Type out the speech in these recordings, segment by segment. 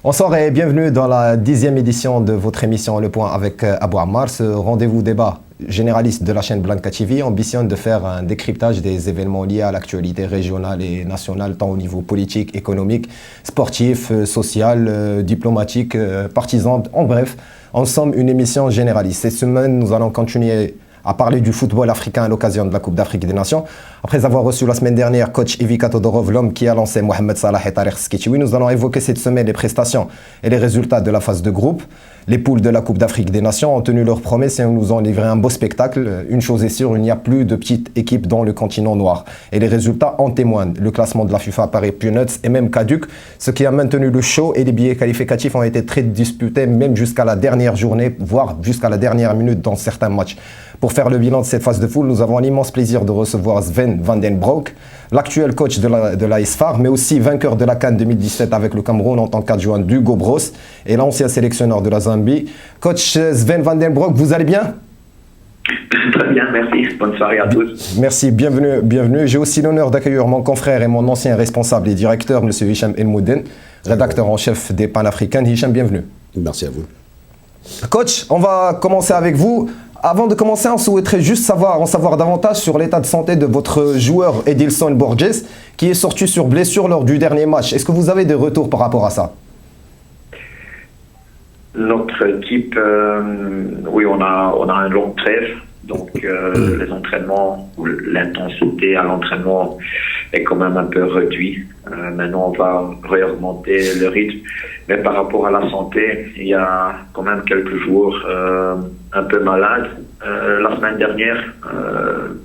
Bonsoir et bienvenue dans la 10e édition de votre émission Le Point avec Abou Ammar. Ce rendez-vous débat généraliste de la chaîne Blanca TV ambitionne de faire un décryptage des événements liés à l'actualité régionale et nationale, tant au niveau politique, économique, sportif, social, diplomatique, partisan. En bref, en somme, une émission généraliste. Cette semaine, nous allons continuer à parler du football africain à l'occasion de la Coupe d'Afrique des Nations. Après avoir reçu la semaine dernière coach Ivica Todorov, l'homme qui a lancé Mohamed Salah et Tariq Sketchoui, nous allons évoquer cette semaine les prestations et les résultats de la phase de groupe. Les poules de la Coupe d'Afrique des Nations ont tenu leurs promesses et nous ont livré un beau spectacle. Une chose est sûre, il n'y a plus de petites équipes dans le continent noir. Et les résultats en témoignent. Le classement de la FIFA paraît peanuts et même caduc, ce qui a maintenu le show, et les billets qualificatifs ont été très disputés, même jusqu'à la dernière journée, voire jusqu'à la dernière minute dans certains matchs. Pour faire le bilan de cette phase de poule, nous avons l'immense plaisir de recevoir Sven van den Broek, l'actuel coach de la ISFAR, mais aussi vainqueur de la CAN 2017 avec le Cameroun en tant qu'adjoint d'Hugo Bros et l'ancien sélectionneur de la Zambie. Coach Sven van den Broek, vous allez bien? Très bien, merci. Bonne soirée à tous. Merci, bienvenue. J'ai aussi l'honneur d'accueillir mon confrère et mon ancien responsable et directeur, M. Hicham Elmouden, rédacteur en chef des Panafricains. Hicham, bienvenue. Merci à vous. Coach, on va commencer avec vous. Avant de commencer, on souhaiterait juste en savoir davantage sur l'état de santé de votre joueur Edilson Borges, qui est sorti sur blessure lors du dernier match. Est-ce que vous avez des retours par rapport à ça? Notre équipe, oui, on a un long trêve, donc les entraînements, ou l'intensité à l'entraînement est quand même un peu réduite. Maintenant, on va réaugmenter le rythme. Mais par rapport à la santé, il y a quand même quelques jours un peu malades. La semaine dernière,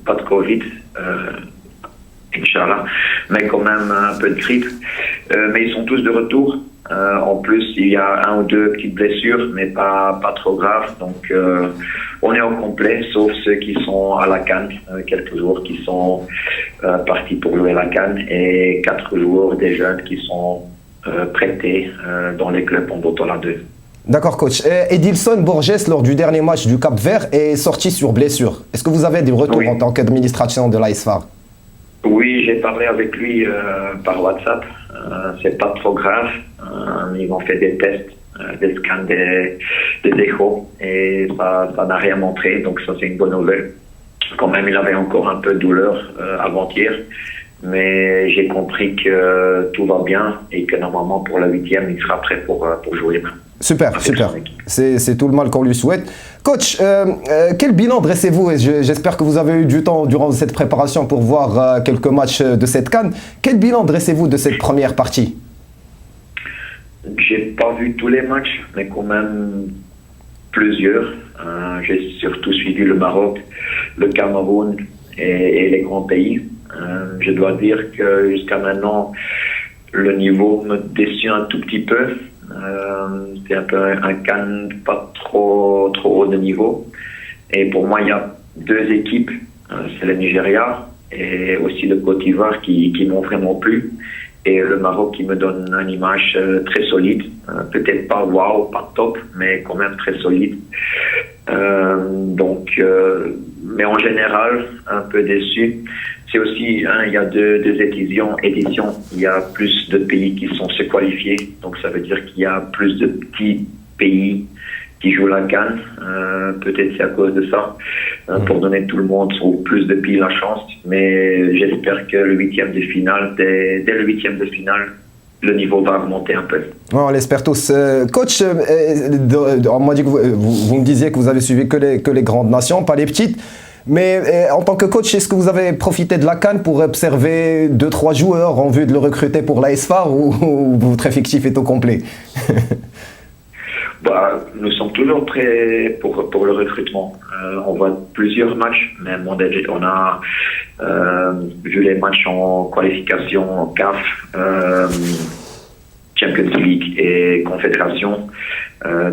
pas de Covid, Inch'Allah, mais quand même un peu de grippe. Mais ils sont tous de retour. En plus, il y a un ou deux petites blessures, mais pas trop graves. Donc, on est au complet, sauf ceux qui sont à la CAN, quelques joueurs qui sont partis pour jouer la CAN, et 4 joueurs des jeunes qui sont prêtés dans les clubs en Botola 2. D'accord, coach. Edilson Borges, lors du dernier match du Cap-Vert, est sorti sur blessure. Est-ce que vous avez des retours en tant qu'administration de l'ASFAR? Oui, j'ai parlé avec lui par WhatsApp. C'est pas trop grave. Ils ont fait des tests, des scans, des échos, et ça n'a rien montré. Donc ça, c'est une bonne nouvelle. Quand même, il avait encore un peu de douleur avant-hier. Mais j'ai compris que tout va bien et que normalement pour la 8e, il sera prêt pour jouer. Super. C'est tout le mal qu'on lui souhaite. Coach, quel bilan dressez-vous? J'espère que vous avez eu du temps durant cette préparation pour voir quelques matchs de cette CAN. Quel bilan dressez-vous de cette première partie? J'ai pas vu tous les matchs, mais quand même plusieurs. J'ai surtout suivi le Maroc, le Cameroun et les grands pays. Je dois dire que jusqu'à maintenant, le niveau me déçut un tout petit peu. C'est un peu un CAN pas trop haut de niveau. Et pour moi, il y a deux équipes, c'est le Nigeria et aussi le Côte d'Ivoire qui m'ont vraiment plu. Et le Maroc qui me donne une image très solide, peut-être pas waouh, pas top, mais quand même très solide. Mais en général, un peu déçu. C'est aussi, il y a deux éditions. Il y a plus de pays qui sont se qualifiés. Donc ça veut dire qu'il y a plus de petits pays qui jouent la CAN. Peut-être c'est à cause de ça. Pour donner tout le monde ou plus de pays la chance. Mais j'espère que le 8e de finale, dès le 8e de finale, le niveau va augmenter un peu. On l'espère tous. Coach, on m'a dit que vous me disiez que vous avez suivi que les grandes nations, pas les petites. Mais en tant que coach, est-ce que vous avez profité de la CAN pour observer 2-3 joueurs en vue de le recruter pour l'ASFAR ou votre effectif est au complet? Nous sommes toujours prêts pour le recrutement. On voit plusieurs matchs, même on a vu les matchs en qualification, CAF, Champions League et Confédération.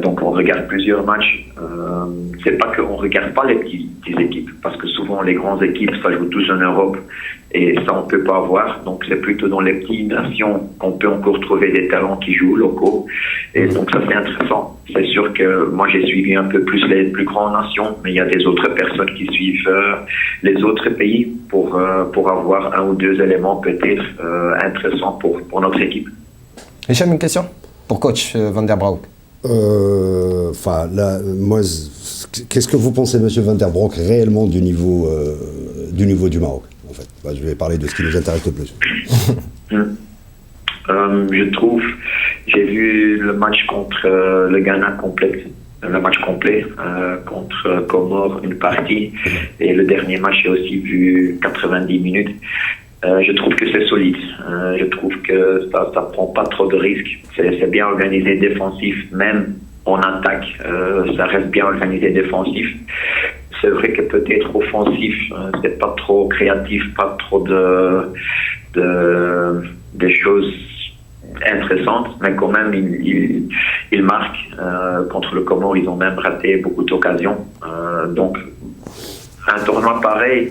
Donc on regarde plusieurs matchs. C'est pas qu'on regarde pas les petites équipes, parce que souvent les grandes équipes ça joue tous en Europe et ça on peut pas avoir. Donc c'est plutôt dans les petites nations qu'on peut encore trouver des talents qui jouent locaux. Et donc ça c'est intéressant. C'est sûr que moi j'ai suivi un peu plus les plus grandes nations, mais il y a des autres personnes qui suivent les autres pays pour avoir un ou deux éléments peut-être intéressants pour notre équipe. Hicham, une question? pour coach Van der Broek? Enfin, là, moi, qu'est-ce que vous pensez, Monsieur Van der Broek, réellement du niveau du Maroc, en fait? Je vais parler de ce qui nous intéresse le plus. Je trouve, j'ai vu le match contre le Ghana complet, le match complet contre Comores, une partie, et le dernier match, j'ai aussi vu 90 minutes. Je trouve que c'est solide. Je trouve que ça prend pas trop de risques. C'est bien organisé défensif, même en attaque. Ça reste bien organisé défensif. C'est vrai que peut-être offensif, c'est pas trop créatif, pas trop des choses intéressantes, mais quand même il marque. Contre le Comores, ils ont même raté beaucoup d'occasions. Donc un tournoi pareil,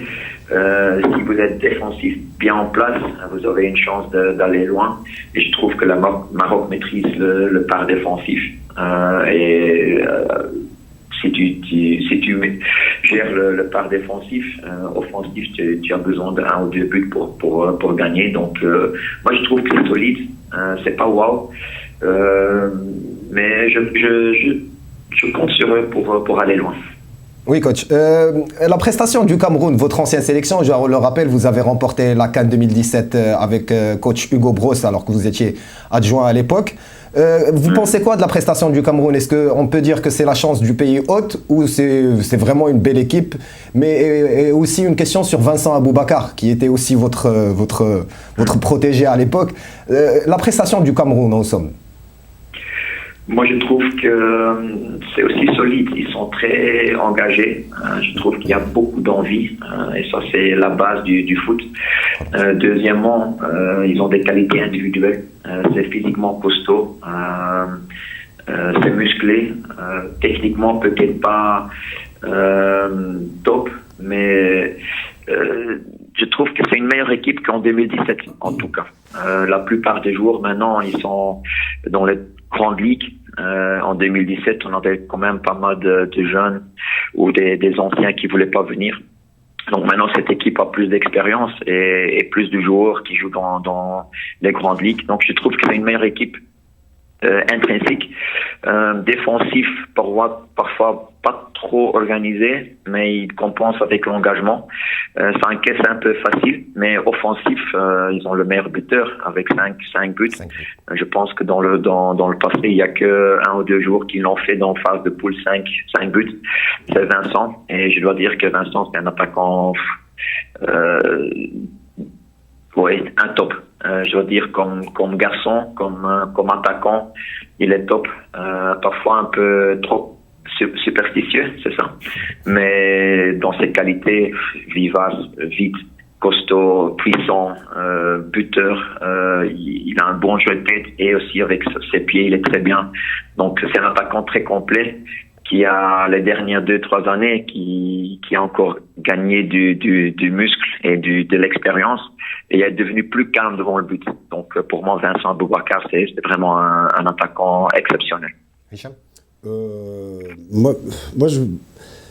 si vous êtes défensif bien en place, vous avez une chance d'aller loin. Et je trouve que le Maroc maîtrise le part défensif. Si tu gères le part défensif, offensif, tu as besoin d'un ou deux buts pour gagner. Donc, moi, je trouve que c'est solide. C'est pas wow. Mais je compte sur eux pour aller loin. Oui, coach. La prestation du Cameroun, votre ancienne sélection, je le rappelle, vous avez remporté la CAN 2017 avec coach Hugo Broos, alors que vous étiez adjoint à l'époque. Vous pensez quoi de la prestation du Cameroun? Est-ce qu'on peut dire que c'est la chance du pays hôte ou c'est vraiment une belle équipe? Mais aussi une question sur Vincent Aboubakar, qui était aussi votre protégé à l'époque. La prestation du Cameroun, en somme. Moi, je trouve que c'est aussi solide. Ils sont très engagés. Je trouve qu'il y a beaucoup d'envie. Et ça, c'est la base du foot. Deuxièmement, ils ont des qualités individuelles. C'est physiquement costaud. C'est musclé. Techniquement, peut-être pas top. Mais je trouve que c'est une meilleure équipe qu'en 2017, en tout cas. La plupart des joueurs, maintenant, ils sont dans les grandes ligues. En 2017, on avait quand même pas mal de jeunes ou des anciens qui voulaient pas venir. Donc maintenant, cette équipe a plus d'expérience et plus de joueurs qui jouent dans les grandes ligues. Donc je trouve que c'est une meilleure équipe intrinsèque. Défensif, parfois pas trop organisé, mais il compense avec l'engagement. Ça encaisse un peu facile, mais offensif, ils ont le meilleur buteur avec 5 buts. Je pense que dans le passé, il y a que 1 ou 2 jours qui l'ont fait dans phase de poule 5 buts. C'est Vincent, et je dois dire que Vincent, c'est un attaquant un top. Je dois dire comme garçon, comme attaquant, il est top. Parfois un peu trop superstitieux, c'est ça. Mais dans ses qualités, vivace, vite, costaud, puissant, buteur, il a un bon jeu de tête et aussi avec ses pieds, il est très bien. Donc c'est un attaquant très complet qui a les dernières 2-3 années qui a encore gagné du muscle et de l'expérience et est devenu plus calme devant le but. Donc pour moi, Vincent Aboubakar, c'est vraiment un attaquant exceptionnel. Hicham? Moi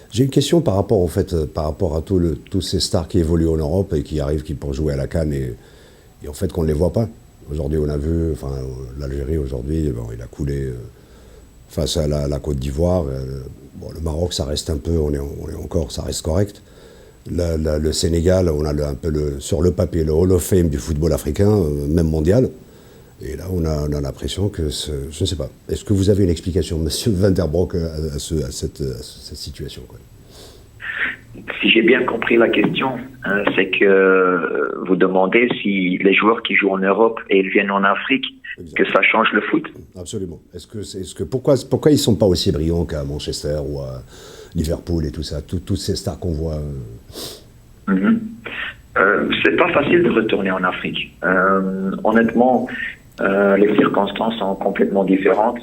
j'ai une question par rapport à tous ces stars qui évoluent en Europe et qui arrivent, qui pour jouer à la CAN et en fait qu'on ne les voit pas. Aujourd'hui, on a vu, l'Algérie aujourd'hui, il a coulé face à la Côte d'Ivoire. Le Maroc, ça reste un peu, ça reste correct. Le Sénégal, on a un peu sur le papier le Hall of Fame du football africain, même mondial. Et là, on a l'impression que, je ne sais pas, est-ce que vous avez une explication, Monsieur Van der Broek, à cette situation, quoi? Si j'ai bien compris la question, c'est que vous demandez si les joueurs qui jouent en Europe et ils viennent en Afrique, exact, que ça change le foot. Absolument. Pourquoi ils ne sont pas aussi brillants qu'à Manchester ou à Liverpool et tout ça, toutes ces stars qu'on voit C'est pas facile de retourner en Afrique. Honnêtement, les circonstances sont complètement différentes.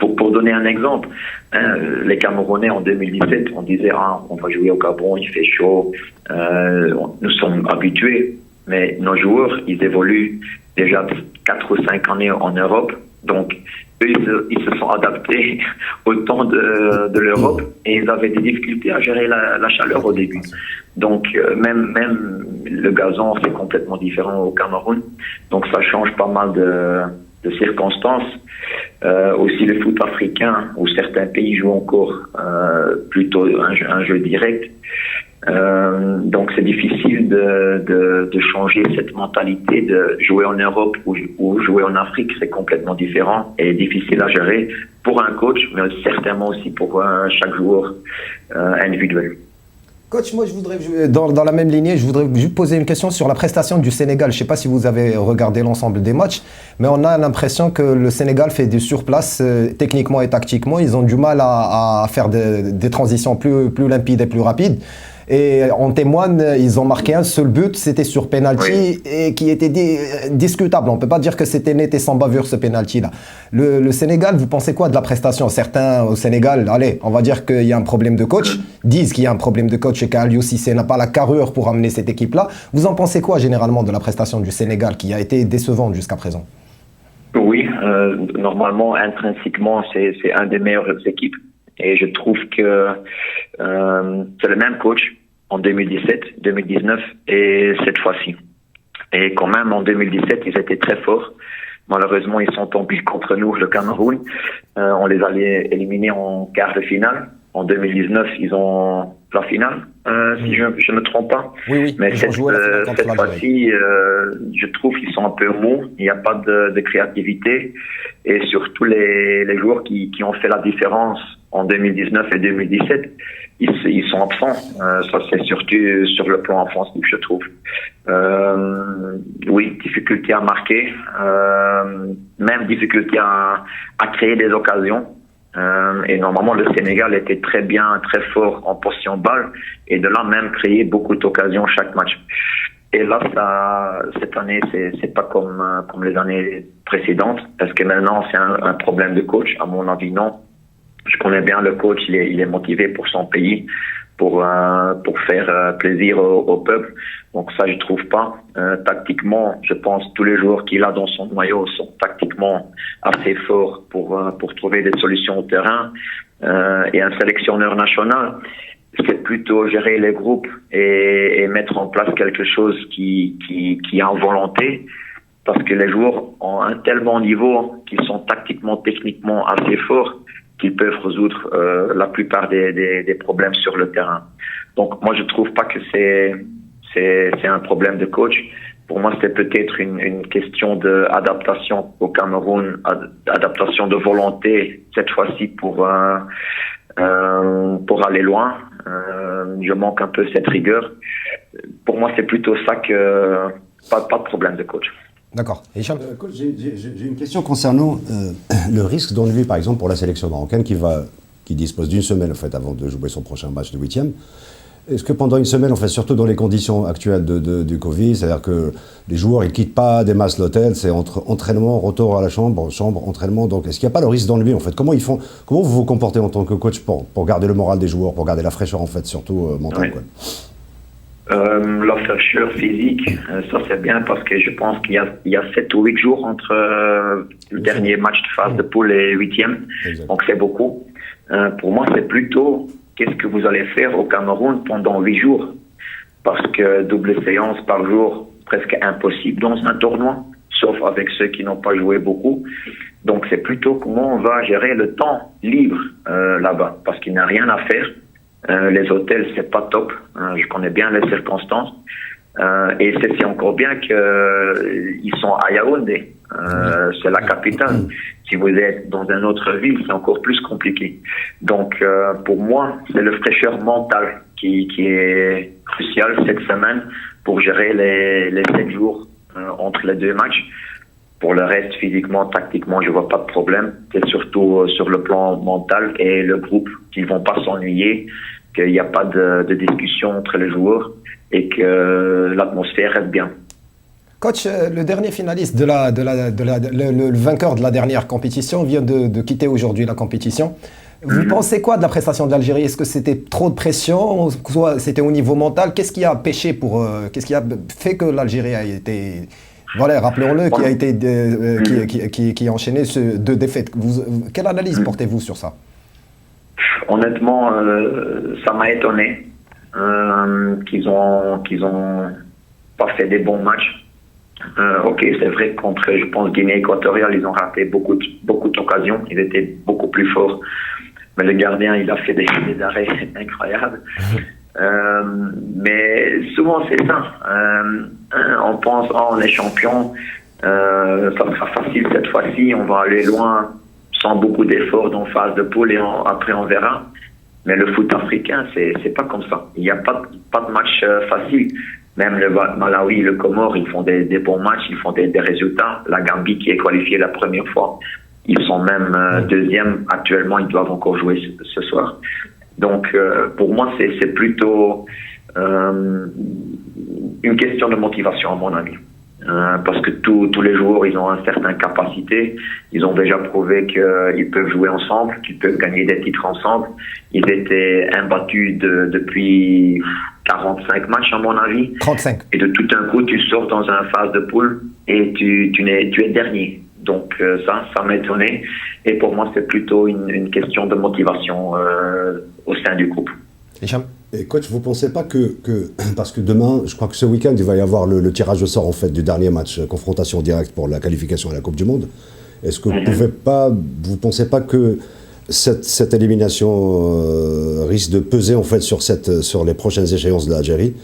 Pour donner un exemple, les Camerounais en 2017, on disait on va jouer au Gabon, il fait chaud, nous sommes habitués, mais nos joueurs, ils évoluent déjà 4 ou 5 années en Europe, donc eux, ils se sont adaptés au temps de l'Europe et ils avaient des difficultés à gérer la chaleur au début. Donc même le gazon, c'est complètement différent au Cameroun, donc ça change pas mal de de circonstances. Aussi le foot africain, où certains pays jouent encore plutôt un jeu direct. Donc c'est difficile de changer cette mentalité de jouer en Europe ou jouer en Afrique, c'est complètement différent et difficile à gérer pour un coach, mais certainement aussi pour chaque joueur individuel. Coach, moi je voudrais, dans la même lignée, je voudrais juste poser une question sur la prestation du Sénégal. Je ne sais pas si vous avez regardé l'ensemble des matchs, mais on a l'impression que le Sénégal fait des surplaces techniquement et tactiquement. Ils ont du mal à faire des transitions plus limpides et plus rapides. Et en témoigne, ils ont marqué un seul but, c'était sur penalty, et qui était discutable. On ne peut pas dire que c'était net et sans bavure ce penalty-là. Le Sénégal, vous pensez quoi de la prestation? Certains au Sénégal, allez, on va dire qu'il y a un problème de coach, disent qu'il y a un problème de coach et qu'Aliou Cissé n'a pas la carrure pour amener cette équipe-là. Vous en pensez quoi généralement de la prestation du Sénégal qui a été décevante jusqu'à présent? Oui, normalement, intrinsèquement, c'est un des meilleures équipes. Et je trouve que c'est le même coach en 2017, 2019 et cette fois-ci. Et quand même, en 2017, ils étaient très forts. Malheureusement, ils sont tombés contre nous, le Cameroun. On les a éliminés en quart de finale. En 2019, ils ont la finale, si je ne me trompe pas. Oui, mais cette fois-ci, je trouve qu'ils sont un peu mous. Il n'y a pas de créativité. Et surtout, les joueurs qui ont fait la différence en 2019 et 2017, ils sont absents. Ça, c'est surtout sur le plan offensif, je trouve. Oui, difficulté à marquer, même difficulté à créer des occasions. Et normalement, le Sénégal était très bien, très fort en possession de balle et de là même créer beaucoup d'occasions chaque match. Et là, cette année, c'est pas comme les années précédentes. Est-ce que maintenant c'est un problème de coach? À mon avis, non. Je connais bien le coach, il est motivé pour son pays, pour faire plaisir au peuple. Donc ça, je trouve pas. Tactiquement, je pense tous les joueurs qu'il a dans son noyau sont tactiquement assez forts pour trouver des solutions au terrain. Et un sélectionneur national, c'est plutôt gérer les groupes et mettre en place quelque chose qui est en volonté. Parce que les joueurs ont un tel bon niveau qu'ils sont tactiquement, techniquement assez forts qu'ils peuvent résoudre la plupart des problèmes sur le terrain. Donc moi je trouve pas que c'est un problème de coach. Pour moi c'est peut-être une question d'adaptation au Cameroun, adaptation de volonté cette fois-ci pour aller loin. Je manque un peu cette rigueur. Pour moi c'est plutôt ça que pas de problème de coach. D'accord. Hicham, coach, j'ai une question concernant le risque d'ennui, par exemple, pour la sélection marocaine qui dispose d'une semaine en fait, avant de jouer son prochain match de 8e. Est-ce que pendant une semaine, en fait, surtout dans les conditions actuelles du Covid, c'est-à-dire que les joueurs ils quittent pas des masses l'hôtel, c'est entre entraînement, retour à la chambre, entraînement. Donc, est-ce qu'il n'y a pas le risque d'ennui en fait? Comment vous vous comportez en tant que coach pour garder le moral des joueurs, pour garder la fraîcheur en fait, surtout mentale, quoi? La fraîcheur physique, ça c'est bien parce que je pense qu'il y a 7 ou 8 jours entre le dernier match de phase de poule et 8e. Donc c'est beaucoup. Pour moi, c'est plutôt qu'est-ce que vous allez faire au Cameroun pendant 8 jours. Parce que double séance par jour, presque impossible dans un tournoi, sauf avec ceux qui n'ont pas joué beaucoup. Donc c'est plutôt comment on va gérer le temps libre là-bas, parce qu'il n'y a rien à faire. Les hôtels, c'est pas top. Je connais bien les circonstances. Et c'est encore bien qu'ils sont à Yaoundé. C'est la capitale. Si vous êtes dans une autre ville, c'est encore plus compliqué. Donc, pour moi, c'est le fraîcheur mental qui est crucial cette semaine pour gérer les 7 jours entre les 2 matchs. Pour le reste, physiquement, tactiquement, je vois pas de problème. C'est surtout sur le plan mental et le groupe qu'ils vont pas s'ennuyer, qu'il n'y a pas de discussion entre les joueurs et que l'atmosphère reste bien. Coach, le dernier finaliste le vainqueur de la dernière compétition vient de quitter aujourd'hui la compétition. Vous pensez quoi de la prestation de l'Algérie? Est-ce que c'était trop de pression? Soit c'était au niveau mental? Qu'est-ce qui a pêché qu'est-ce qui a fait que l'Algérie a été... Voilà, rappelons-le, qui a enchaîné 2 défaites. Quelle analyse portez-vous sur ça? Honnêtement, ça m'a étonné qu'ils ont pas fait des bons matchs. Ok, c'est vrai que contre, je pense, Guinée équatoriale, ils ont raté beaucoup d'occasions. Ils étaient beaucoup plus forts. Mais le gardien, il a fait des arrêts incroyables. Mais souvent, c'est ça. On pense, oh, on est champion, ça sera facile cette fois-ci, on va aller loin sans beaucoup d'efforts dans phase de poule et après on verra. Mais le foot africain, c'est pas comme ça. Il n'y a pas de match facile. Même le Malawi, le Comore, ils font des bons matchs, ils font des résultats. La Gambie qui est qualifiée la première fois, ils sont même deuxième. Actuellement, ils doivent encore jouer ce soir. Donc, pour moi, c'est plutôt une question de motivation, à mon avis. Parce que tous les joueurs, ils ont une certaine capacité. Ils ont déjà prouvé qu'ils peuvent jouer ensemble, qu'ils peuvent gagner des titres ensemble. Ils étaient imbattus depuis 45 matchs, à mon avis. 35. Et de tout un coup, tu sors dans une phase de poule et tu es dernier. Donc ça m'étonnait. Et pour moi, c'est plutôt une question de motivation au sein du groupe. Et coach, vous ne pensez pas que parce que demain, je crois que ce week-end, il va y avoir le tirage au sort en fait du dernier match, confrontation directe pour la qualification à la Coupe du Monde. Est-ce que vous pensez pas que cette élimination risque de peser en fait sur les prochaines échéances de l'Algérie,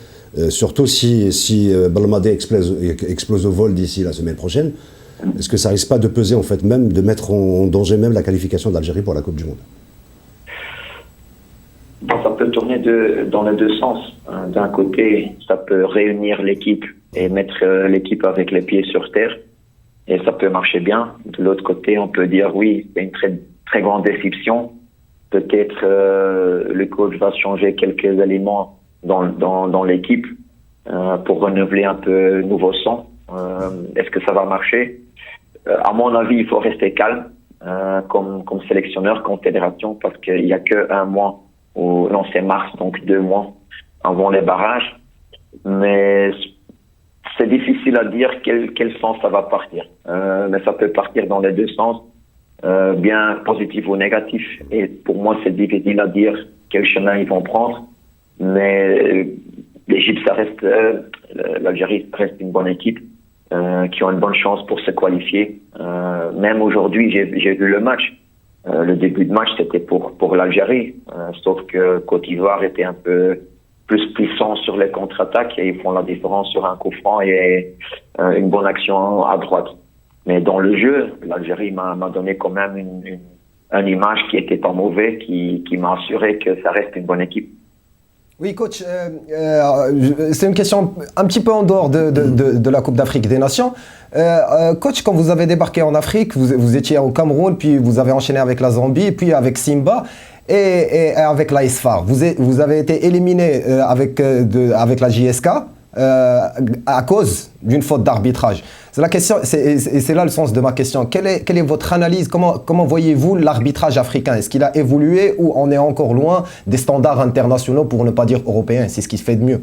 surtout si Belmadi explose au vol d'ici la semaine prochaine? Est-ce que ça risque pas de peser en fait, même de mettre en danger même la qualification de l'Algérie pour la Coupe du Monde? Ça peut tourner dans les deux sens. D'un côté, ça peut réunir l'équipe et mettre l'équipe avec les pieds sur terre, et ça peut marcher bien. De l'autre côté, on peut dire oui, c'est une très très grande déception. Peut-être le coach va changer quelques éléments dans l'équipe pour renouveler un peu nouveau sang. Est-ce que ça va marcher? À mon avis, il faut rester calme comme sélectionneur, comme fédération, parce qu'il n'y a qu'un mois. Non, c'est mars, donc 2 mois avant les barrages. Mais c'est difficile à dire quel sens ça va partir. Mais ça peut partir dans les deux sens, bien positif ou négatif. Et pour moi, c'est difficile à dire quel chemin ils vont prendre. Mais l'Égypte, ça reste, l'Algérie reste une bonne équipe qui ont une bonne chance pour se qualifier. Même aujourd'hui, j'ai vu le match. Le début de match, c'était pour l'Algérie, sauf que Côte d'Ivoire était un peu plus puissant sur les contre-attaques et ils font la différence sur un coup franc et une bonne action à droite. Mais dans le jeu, l'Algérie m'a donné quand même une image qui était pas mauvaise, qui m'a assuré que ça reste une bonne équipe. Oui, coach, c'est une question un petit peu en dehors de la Coupe d'Afrique des Nations. Coach, quand vous avez débarqué en Afrique, vous étiez au Cameroun, puis vous avez enchaîné avec la Zambie, puis avec Simba et avec l'AS FAR. Vous avez été éliminé avec la JSK à cause d'une faute d'arbitrage. C'est la question, et c'est là le sens de ma question. Quelle est votre analyse? Comment voyez-vous l'arbitrage africain? Est-ce qu'il a évolué ou on est encore loin des standards internationaux, pour ne pas dire européens? C'est ce qui se fait de mieux.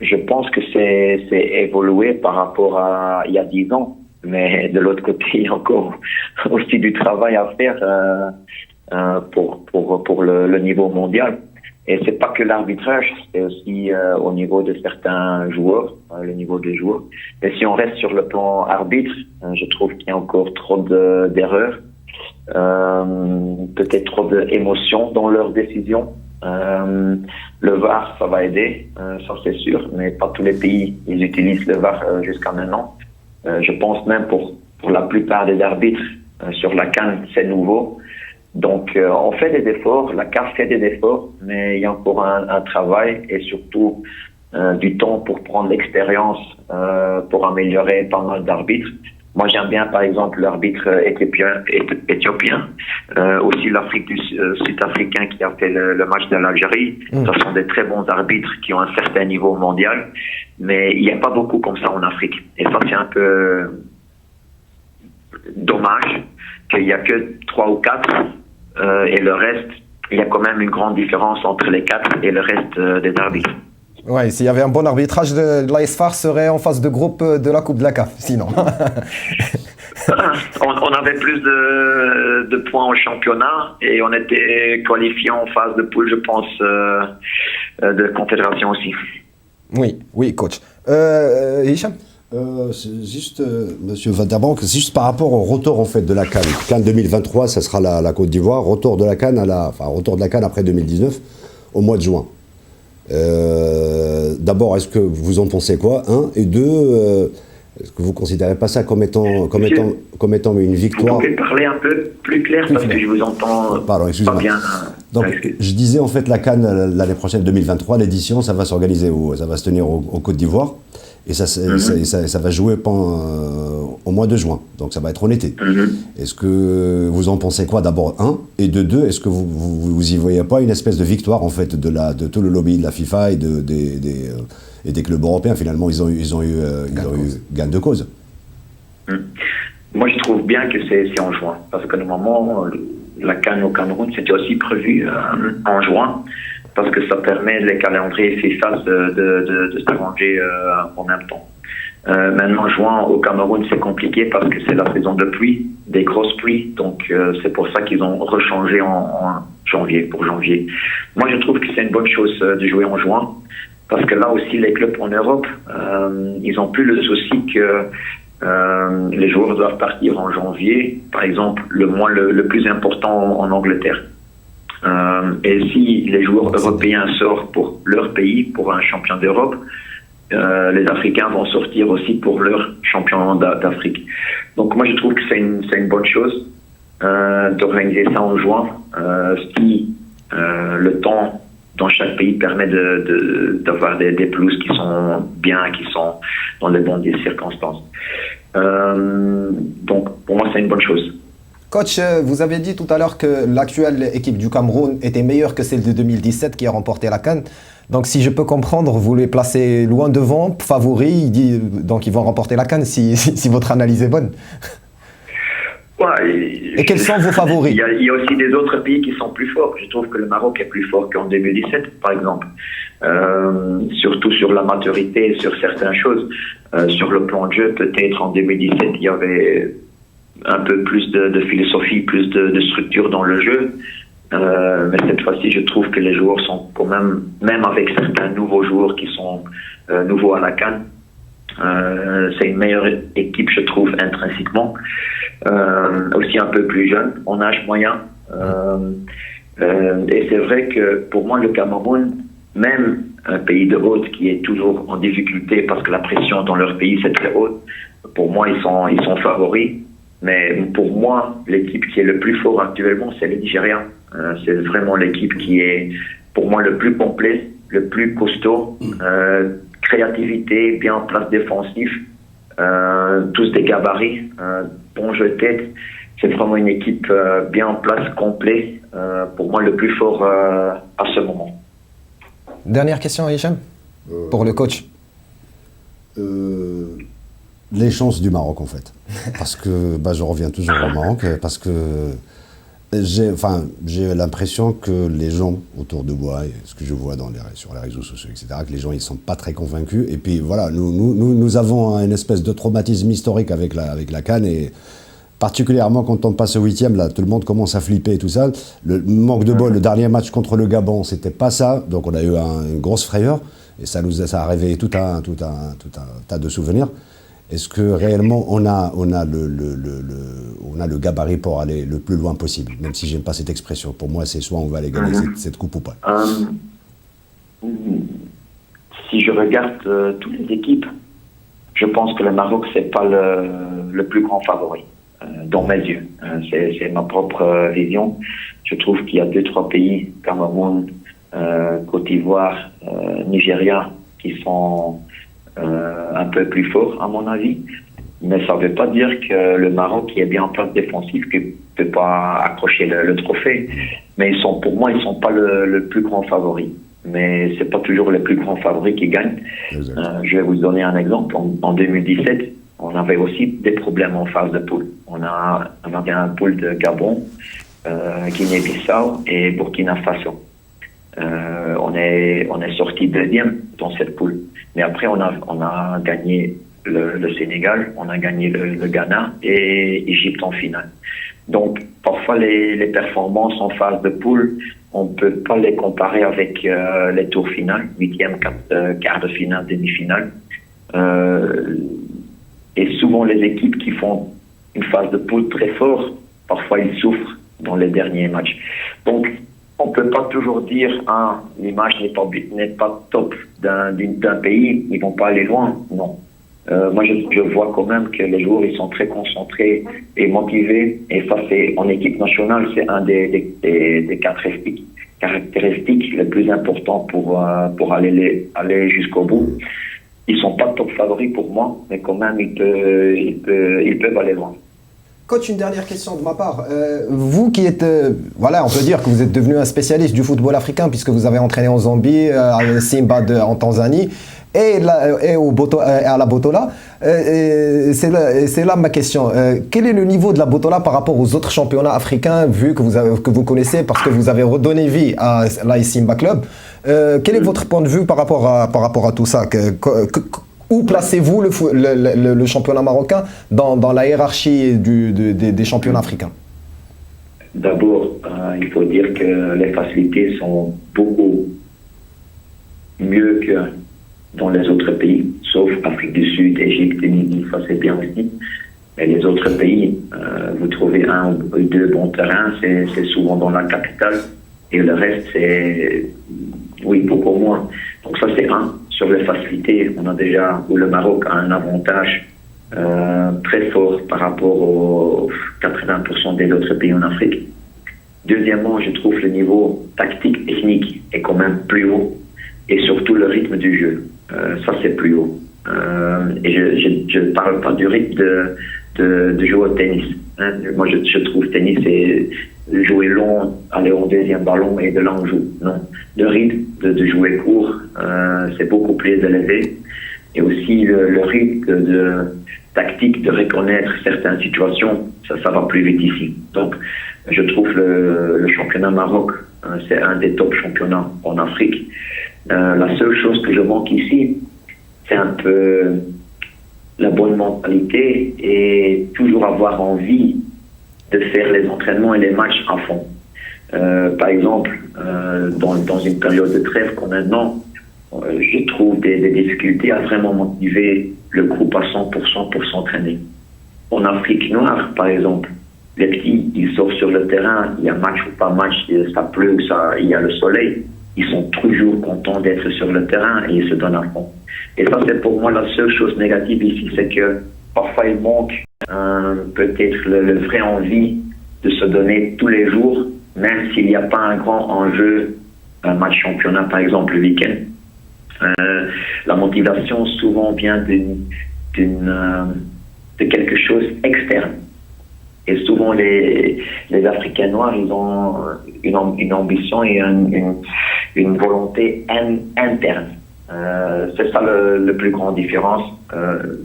Je pense que c'est évolué par rapport à il y a 10 ans. Mais de l'autre côté, il y a encore aussi du travail à faire pour le niveau mondial. Et c'est pas que l'arbitrage, c'est aussi au niveau de certains joueurs, le niveau des joueurs. Et si on reste sur le plan arbitre, je trouve qu'il y a encore trop d'erreurs, peut-être trop d'émotions dans leurs décisions. Le VAR, ça va aider, ça c'est sûr, mais pas tous les pays ils utilisent le VAR jusqu'à maintenant. Je pense même pour la plupart des arbitres sur la CAN, c'est nouveau. Donc, on fait des efforts, la CAF fait des efforts, mais il y a encore un travail et surtout du temps pour prendre l'expérience, pour améliorer pas mal d'arbitres. Moi, j'aime bien, par exemple, l'arbitre éthiopien, aussi l'Afrique du Sud-Africain qui a fait le match de l'Algérie. Ce sont des très bons arbitres qui ont un certain niveau mondial, mais il n'y a pas beaucoup comme ça en Afrique. Et ça, c'est un peu dommage qu'il n'y a que 3 ou 4 et le reste, il y a quand même une grande différence entre les 4 et le reste des arbitres. Oui, s'il y avait un bon arbitrage, l'AS FAR serait en phase de groupe de la Coupe de la CAF, sinon. On avait plus de points au championnat et on était qualifié en phase de poule, je pense, de confédération aussi. Oui, coach. Hicham? C'est juste, Monsieur Van der Bank, c'est juste par rapport au retour en fait de la CAN. CAN 2023, ça sera la Côte d'Ivoire. Retour de la CAN retour de la CAN après 2019, au mois de juin. D'abord, est-ce que vous en pensez quoi? Un, et deux, est-ce que vous considérez pas ça comme étant une victoire? Vous pouvez parler un peu plus clair parce que je vous entends pas bien. Donc, je disais en fait la CAN l'année prochaine, 2023, l'édition, ça va s'organiser, ça va se tenir au Côte d'Ivoire. Et ça va jouer au mois de juin, donc ça va être en été. Est-ce que vous en pensez quoi d'abord, un? Et de deux, est-ce que vous y voyez pas une espèce de victoire en fait de tout le lobby de la FIFA et des clubs européens? Finalement, ils ont eu gain de cause. Moi, je trouve bien que c'est en juin, parce que normalement, la CAN au Cameroun, c'était aussi prévu en juin. Parce que ça permet les calendriers FIFA de s'arranger en même temps. Maintenant, juin au Cameroun, c'est compliqué parce que c'est la saison de pluie, des grosses pluies. Donc, c'est pour ça qu'ils ont rechangé en janvier, pour janvier. Moi, je trouve que c'est une bonne chose de jouer en juin. Parce que là aussi, les clubs en Europe, ils n'ont plus le souci que les joueurs doivent partir en janvier. Par exemple, le mois le plus important en Angleterre. Et si les joueurs européens sortent pour leur pays, pour un champion d'Europe, les Africains vont sortir aussi pour leur champion d'Afrique. Donc moi je trouve que c'est une bonne chose d'organiser ça en juin, si le temps dans chaque pays permet d'avoir des pelouses qui sont bien, qui sont dans les bonnes circonstances. Donc pour moi c'est une bonne chose. Coach, vous avez dit tout à l'heure que l'actuelle équipe du Cameroun était meilleure que celle de 2017 qui a remporté la CAN. Donc si je peux comprendre, vous les placez loin devant, favoris, donc ils vont remporter la CAN si votre analyse est bonne. Ouais, et quels sont vos favoris? Il y a aussi des autres pays qui sont plus forts. Je trouve que le Maroc est plus fort qu'en 2017, par exemple. Surtout sur la maturité, sur certaines choses. Sur le plan de jeu, peut-être en 2017, il y avait un peu plus de philosophie, plus de structure dans le jeu. Mais cette fois-ci, je trouve que les joueurs sont quand même avec certains nouveaux joueurs qui sont nouveaux à la CAN, c'est une meilleure équipe, je trouve, intrinsèquement. Aussi un peu plus jeune, en âge moyen. Et c'est vrai que pour moi, le Cameroun, même un pays de haute qui est toujours en difficulté parce que la pression dans leur pays, c'est très haute, pour moi, ils sont favoris. Mais pour moi, l'équipe qui est le plus fort actuellement, c'est le Nigeria. C'est vraiment l'équipe qui est, pour moi, le plus complet, le plus costaud. Créativité, bien en place défensif, tous des gabarits, bon jeu de tête. C'est vraiment une équipe bien en place, complet. Pour moi, le plus fort à ce moment. Dernière question, Hicham, pour le coach. Les chances du Maroc, en fait. Parce que je reviens toujours au Maroc, parce que j'ai l'impression que les gens autour de moi, et ce que je vois sur les réseaux sociaux, etc., que les gens ils sont pas très convaincus. Et puis voilà, nous avons une espèce de traumatisme historique avec la CAN, et particulièrement quand on passe au 8e, là, tout le monde commence à flipper et tout ça. Le manque de bol, le dernier match contre le Gabon, c'était pas ça, donc on a eu une grosse frayeur, et ça a réveillé tout un tas de souvenirs. Est-ce que réellement on a le gabarit pour aller le plus loin possible, même si j'aime pas cette expression. Pour moi, c'est soit on va aller gagner cette coupe ou pas. Si je regarde toutes les équipes, je pense que le Maroc c'est pas le plus grand favori dans mes yeux. C'est ma propre vision. Je trouve qu'il y a 2-3 pays, Cameroun, Côte d'Ivoire, Nigeria, qui sont un peu plus fort à mon avis, mais ça ne veut pas dire que le Maroc qui est bien en place défensif ne peut pas accrocher le trophée, mais pour moi ils sont pas le plus grand favori, mais c'est pas toujours le plus grand favori qui gagne. Je vais vous donner un exemple. En 2017 on avait aussi des problèmes en phase de poule. On avait un pool de Gabon, Guinée-Bissau et Burkina Faso. On est sorti deuxième dans cette poule. Mais après, on a gagné le Sénégal, on a gagné le Ghana et l'Égypte en finale. Donc, parfois, les performances en phase de poule, on ne peut pas les comparer avec les tours finales, 8e, quart de finale, demi-finale. Et souvent, les équipes qui font une phase de poule très forte, parfois ils souffrent dans les derniers matchs. Donc, on ne peut pas toujours dire l'image n'est pas top d'un pays, ils ne vont pas aller loin. Non. Moi, je vois quand même que les joueurs ils sont très concentrés et motivés. Et ça, en équipe nationale, c'est un des caractéristiques les plus importants pour aller jusqu'au bout. Ils sont pas top favoris pour moi, mais quand même, ils peuvent aller loin. Coach, une dernière question de ma part. Vous qui êtes, voilà, on peut dire que vous êtes devenu un spécialiste du football africain puisque vous avez entraîné en Zambie, à Simba en Tanzanie et à la Botola. C'est là ma question. Quel est le niveau de la Botola par rapport aux autres championnats africains, vu que vous connaissez, parce que vous avez redonné vie à l'AS Simba Club? Quel est votre point de vue par rapport à tout ça? Où placez-vous le championnat marocain dans la hiérarchie des championnats africains? D'abord, il faut dire que les facilités sont beaucoup mieux que dans les autres pays, sauf Afrique du Sud, Égypte, Tunisie, ça c'est bien aussi. Mais les autres pays, vous trouvez un ou deux bons terrains, c'est souvent dans la capitale, et le reste c'est, oui, beaucoup moins. Donc ça c'est un. Sur les facilités, le Maroc a un avantage très fort par rapport aux 80% des autres pays en Afrique. Deuxièmement, je trouve le niveau tactique, technique est quand même plus haut, et surtout le rythme du jeu. Ça, c'est plus haut. Et je ne parle pas du rythme de jouer au tennis. Hein. Moi, je trouve tennis, c'est jouer long, aller au deuxième ballon et de là on joue. Non. Le rythme de jouer court, c'est beaucoup plus élevé. Et aussi le rythme tactique de reconnaître certaines situations, ça va plus vite ici. Donc, je trouve le championnat Maroc, c'est un des top championnats en Afrique. La seule chose que je manque ici, c'est un peu la bonne mentalité et toujours avoir envie de faire les entraînements et les matchs à fond. Par exemple, dans une période de trêve comme maintenant, je trouve des difficultés à vraiment motiver le groupe à 100% pour s'entraîner. En Afrique noire, par exemple, les petits, ils sortent sur le terrain, il y a match ou pas match, ça pleut, il y a le soleil, ils sont toujours contents d'être sur le terrain et ils se donnent à fond. Et ça, c'est pour moi la seule chose négative ici, c'est que parfois il manque peut-être le vrai envie de se donner tous les jours, même s'il n'y a pas un grand enjeu, un match championnat par exemple le week-end. La motivation souvent vient de quelque chose externe. Et souvent les Africains noirs, ils ont une ambition et une volonté interne. C'est ça le plus grand différence.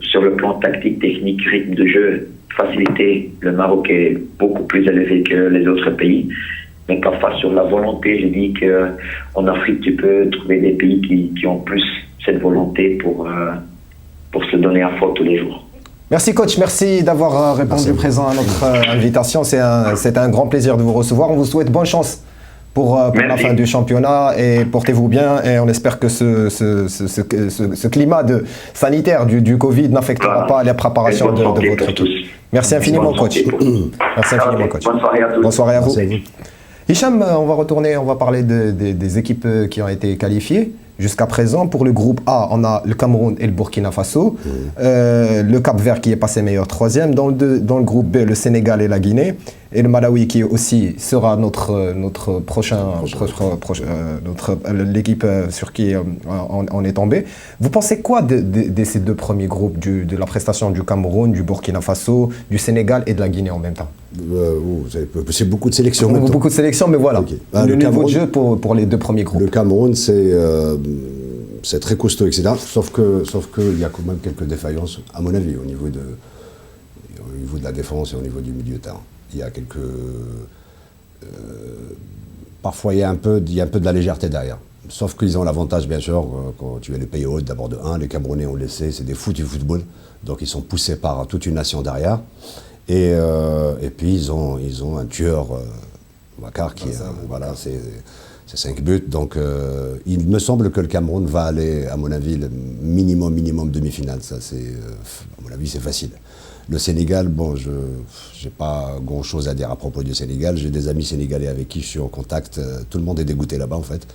Sur le plan tactique, technique, rythme de jeu, facilité, le Maroc est beaucoup plus élevé que les autres pays. Mais parfois sur la volonté, je dis qu'en Afrique, tu peux trouver des pays qui ont plus cette volonté pour se donner à fond tous les jours. Merci coach, merci d'avoir répondu présent à notre invitation. C'est un grand plaisir de vous recevoir. On vous souhaite bonne chance pour la fin du championnat et portez-vous bien. Et on espère que ce climat sanitaire du Covid n'affectera pas les préparations de votre équipe. Merci infiniment coach. Merci infiniment coach. Bonne soirée à tous. Bonne soirée à vous. Hicham, on va parler des équipes qui ont été qualifiées. Jusqu'à présent, pour le groupe A, on a le Cameroun et le Burkina Faso. Le Cap-Vert qui est passé meilleur troisième. Dans le groupe B, le Sénégal et la Guinée. Et le Malawi qui aussi sera notre prochain l'équipe sur qui on est tombé. Vous pensez quoi de ces deux premiers groupes, de la prestation du Cameroun, du Burkina Faso, du Sénégal et de la Guinée en même temps? C'est beaucoup de sélections. Beaucoup de sélections, mais voilà. Okay. Le niveau de jeu pour les deux premiers groupes. Le Cameroun, c'est très costaud, etc. Sauf qu'il y a quand même quelques défaillances, à mon avis, au niveau de la défense et au niveau du milieu de terrain. Il y a quelques... parfois, il y a un peu de la légèreté derrière. Sauf qu'ils ont l'avantage, bien sûr, quand tu es les pays hauts, d'abord de 1, les Camerounais, on le sait, c'est des fous du football. Donc, ils sont poussés par toute une nation derrière. Et puis, ils ont un tueur, Wakar, qui est... voilà, C'est 5 buts. Donc, il me semble que le Cameroun va aller, à mon avis, le minimum demi-finale. Ça, à mon avis, c'est facile. Le Sénégal, bon, je n'ai pas grand-chose à dire à propos du Sénégal. J'ai des amis sénégalais avec qui je suis en contact. Tout le monde est dégoûté là-bas, en fait.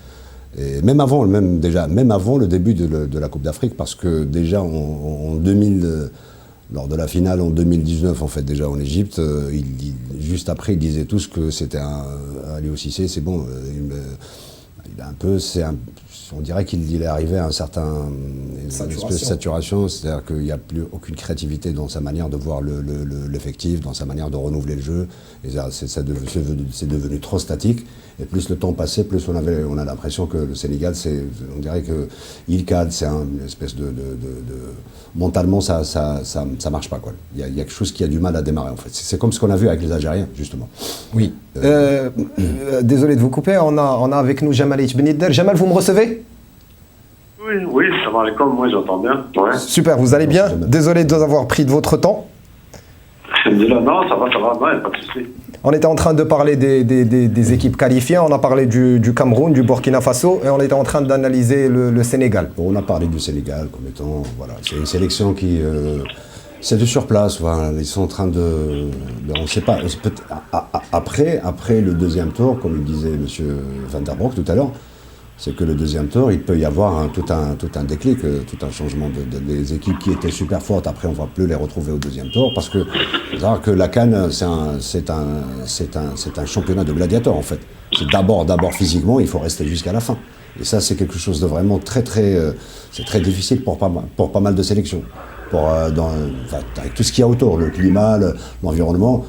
Et même avant le début de la Coupe d'Afrique, parce que déjà en 2000, lors de la finale en 2019, en fait, déjà en Égypte, juste après, ils disaient tous que c'était Aliou Cissé, c'est bon, il a un peu, on dirait qu'il est arrivé à une espèce de saturation, c'est-à-dire qu'il n'y a plus aucune créativité dans sa manière de voir l'effectif, dans sa manière de renouveler le jeu. Et c'est devenu trop statique. Et plus le temps passait, plus on a l'impression que le Sénégal, on dirait qu'il cadre, c'est une espèce de mentalement, ça marche pas, quoi. Il y a quelque chose qui a du mal à démarrer, en fait. C'est comme ce qu'on a vu avec les Algériens, justement. Oui. Désolé de vous couper, on a avec nous Jamal Benidder. Jamal, vous me recevez? Oui, ça va, comme moi j'entends bien. Ouais. Super, vous allez bien? Désolé de vous avoir pris de votre temps. Non, ça va, non, il n'y a pas de souci. On était en train de parler des équipes qualifiées, on a parlé du Cameroun, du Burkina Faso, et on était en train d'analyser le Sénégal. On a parlé du Sénégal comme étant, voilà, c'est une sélection qui, c'est de surplace, voilà, ils sont en train on ne sait pas, après le deuxième tour, comme le disait M. Van der Broek tout à l'heure, c'est que le deuxième tour, il peut y avoir tout un déclic, tout un changement des équipes qui étaient super fortes. Après, on ne va plus les retrouver au deuxième tour parce que la CAN, c'est un championnat de gladiateurs, en fait. C'est d'abord physiquement, il faut rester jusqu'à la fin. Et ça, c'est quelque chose de vraiment c'est très difficile pour pas mal de sélections. Avec tout ce qu'il y a autour, le climat, l'environnement.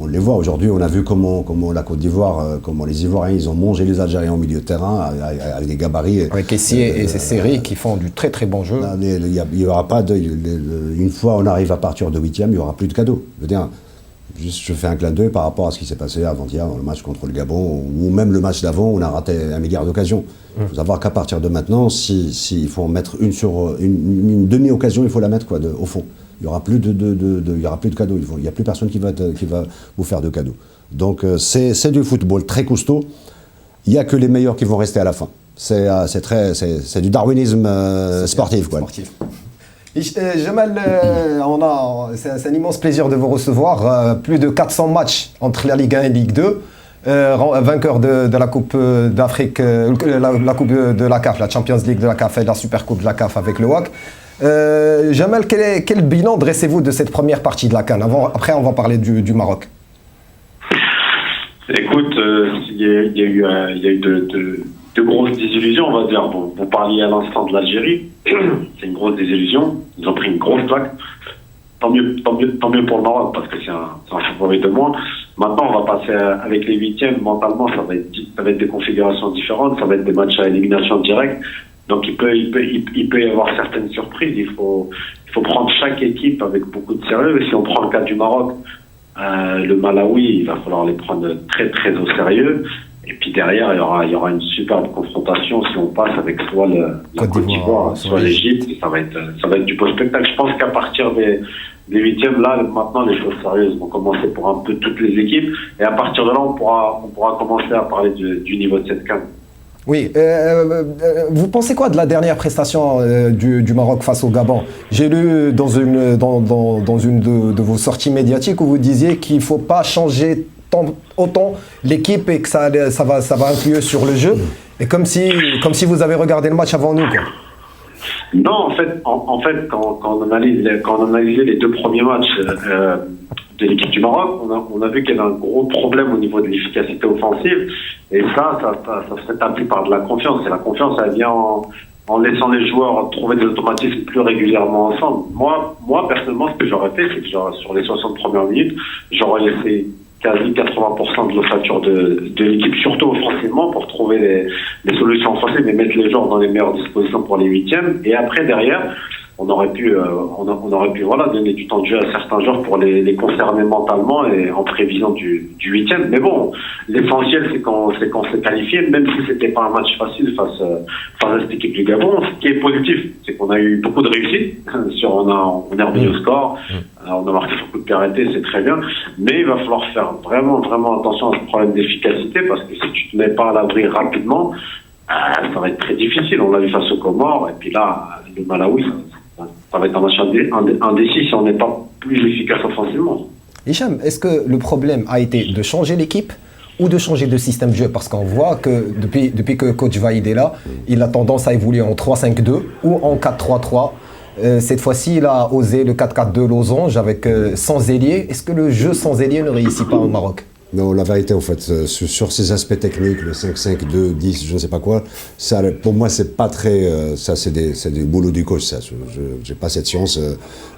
On les voit aujourd'hui, on a vu comment la Côte d'Ivoire, comment les Ivoiriens, ils ont mangé les Algériens au milieu de terrain avec des gabarits. Avec Essier et ses séries qui font du très très bon jeu. Il n'y aura pas une fois on arrive à partir de 8e, il n'y aura plus de cadeaux. Je veux dire, juste je fais un clin d'œil par rapport à ce qui s'est passé avant-hier dans le match contre le Gabon, ou même le match d'avant, on a raté 1 milliard d'occasions. Il faut savoir qu'à partir de maintenant, il faut en mettre une demi-occasion, il faut la mettre au fond. Il n'y aura plus de cadeaux. Il n'y a plus personne qui va vous faire de cadeaux. Donc c'est du football très costaud. Il n'y a que les meilleurs qui vont rester à la fin. C'est du darwinisme sportif, quoi. Jamal, c'est un immense plaisir de vous recevoir. Plus de 400 matchs entre la Ligue 1 et la Ligue 2. Vainqueur de la Coupe d'Afrique, la Coupe de la CAF, la Champions League de la CAF et la Super Coupe de la CAF avec le WAC. Jamal, quel bilan dressez-vous de cette première partie de la CAN? Après, on va parler du Maroc. Écoute, il y a eu de grosses désillusions, on va dire. Bon, vous parliez à l'instant de l'Algérie, c'est une grosse désillusion. Ils ont pris une grosse claque. Tant mieux pour le Maroc, parce que c'est un favori de moins. Maintenant, on va passer avec les huitièmes. Mentalement, ça va être des configurations différentes. Ça va être des matchs à élimination directe. Donc, il peut y avoir certaines surprises. Il faut prendre chaque équipe avec beaucoup de sérieux. Et si on prend le cas du Maroc, le Malawi, il va falloir les prendre très, très au sérieux. Et puis derrière, il y aura une superbe confrontation si on passe avec soit la Côte d'Ivoire, soit l'Égypte. Ça va être du beau spectacle. Je pense qu'à partir des huitièmes, là, maintenant, les choses sérieuses vont commencer pour un peu toutes les équipes. Et à partir de là, on pourra commencer à parler du niveau de cette CAN. Oui. Vous pensez quoi de la dernière prestation du Maroc face au Gabon? J'ai lu dans une de vos sorties médiatiques où vous disiez qu'il ne faut pas changer autant l'équipe et que ça va influer sur le jeu. Et comme si vous avez regardé le match avant nous, quoi. Non, en fait, quand on analysait les deux premiers matchs de l'équipe du Maroc, on a vu qu'il y avait un gros problème au niveau de l'efficacité offensive. Et ça se établit par de la confiance. Et la confiance, elle vient en laissant les joueurs trouver des automatismes plus régulièrement ensemble. Moi, personnellement, ce que j'aurais fait, c'est que sur les 60 premières minutes, j'aurais laissé quasi 80% de l'ossature de l'équipe, surtout offensivement, pour trouver les solutions offensives et mettre les joueurs dans les meilleures dispositions pour les huitièmes. Et après, derrière, on aurait pu voilà, donner du temps de jeu à certains joueurs pour les concerner mentalement et en prévision du 8e. Mais bon, l'essentiel, c'est qu'on s'est qualifié, même si c'était pas un match facile face à cette équipe du Gabon. Ce qui est positif, c'est qu'on a eu beaucoup de réussite. On est revenu au score, on a marqué sur coup de pied arrêté, c'est très bien. Mais il va falloir faire vraiment, vraiment attention à ce problème d'efficacité, parce que si tu te mets pas à l'abri rapidement, ça va être très difficile. On l'a vu face aux Comores, et puis là, le Malawi, ça va être un match indécis si on n'est pas plus efficace offensivement. Hicham, est-ce que le problème a été de changer l'équipe ou de changer de système de jeu? Parce qu'on voit que depuis que coach Vaïd est là, il a tendance à évoluer en 3-5-2 ou en 4-3-3. Cette fois-ci, il a osé le 4-4-2 losange avec sans ailier. Est-ce que le jeu sans ailier ne réussit pas au Maroc? Non, la vérité, en fait, sur ces aspects techniques, le 5-5-2, 10, je ne sais pas quoi, ça, pour moi, c'est pas très... ça, c'est des boulots du coach, ça. J'ai pas cette science,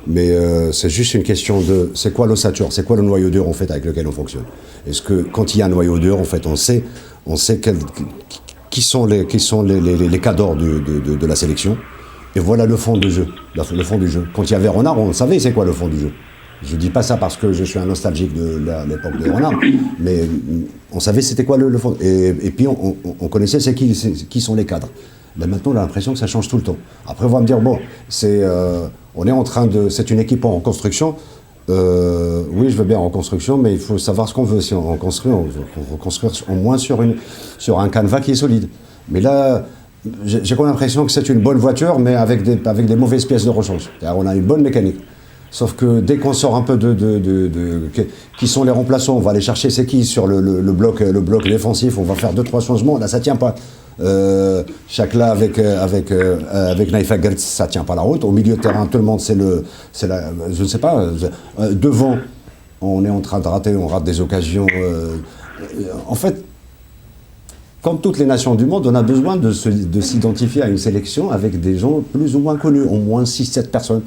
mais c'est juste une question de... C'est quoi l'ossature? C'est quoi le noyau dur, en fait, avec lequel on fonctionne? Est-ce que, quand il y a un noyau dur, en fait, on sait qui sont les cadors de la sélection, et voilà le fond du jeu. Le fond du jeu. Quand il y avait Renard, on savait c'est quoi le fond du jeu. Je dis pas ça parce que je suis un nostalgique de l'époque de Renard, mais on savait c'était quoi le fond. Et puis on connaissait qui sont les cadres. Là maintenant on a l'impression que ça change tout le temps. Après on va me dire bon, on est en train de, c'est une équipe en reconstruction. Oui, je veux bien en reconstruction, mais il faut savoir ce qu'on veut. Si on reconstruit, on veut reconstruire au moins sur un canevas qui est solide. Mais là, j'ai comme l'impression que c'est une bonne voiture, mais avec des mauvaises pièces de rechange. C'est-à-dire, on a une bonne mécanique. Sauf que dès qu'on sort un peu qui sont les remplaçants, on va aller chercher c'est qui sur le bloc défensif, on va faire 2-3 changements, là ça tient pas. Chakla avec Naïf Aguert, ça tient pas la route. Au milieu de terrain, tout le monde je ne sais pas, devant, on est en train de rater, on rate des occasions. En fait, comme toutes les nations du monde, on a besoin de s'identifier à une sélection avec des gens plus ou moins connus, au moins 6-7 personnes.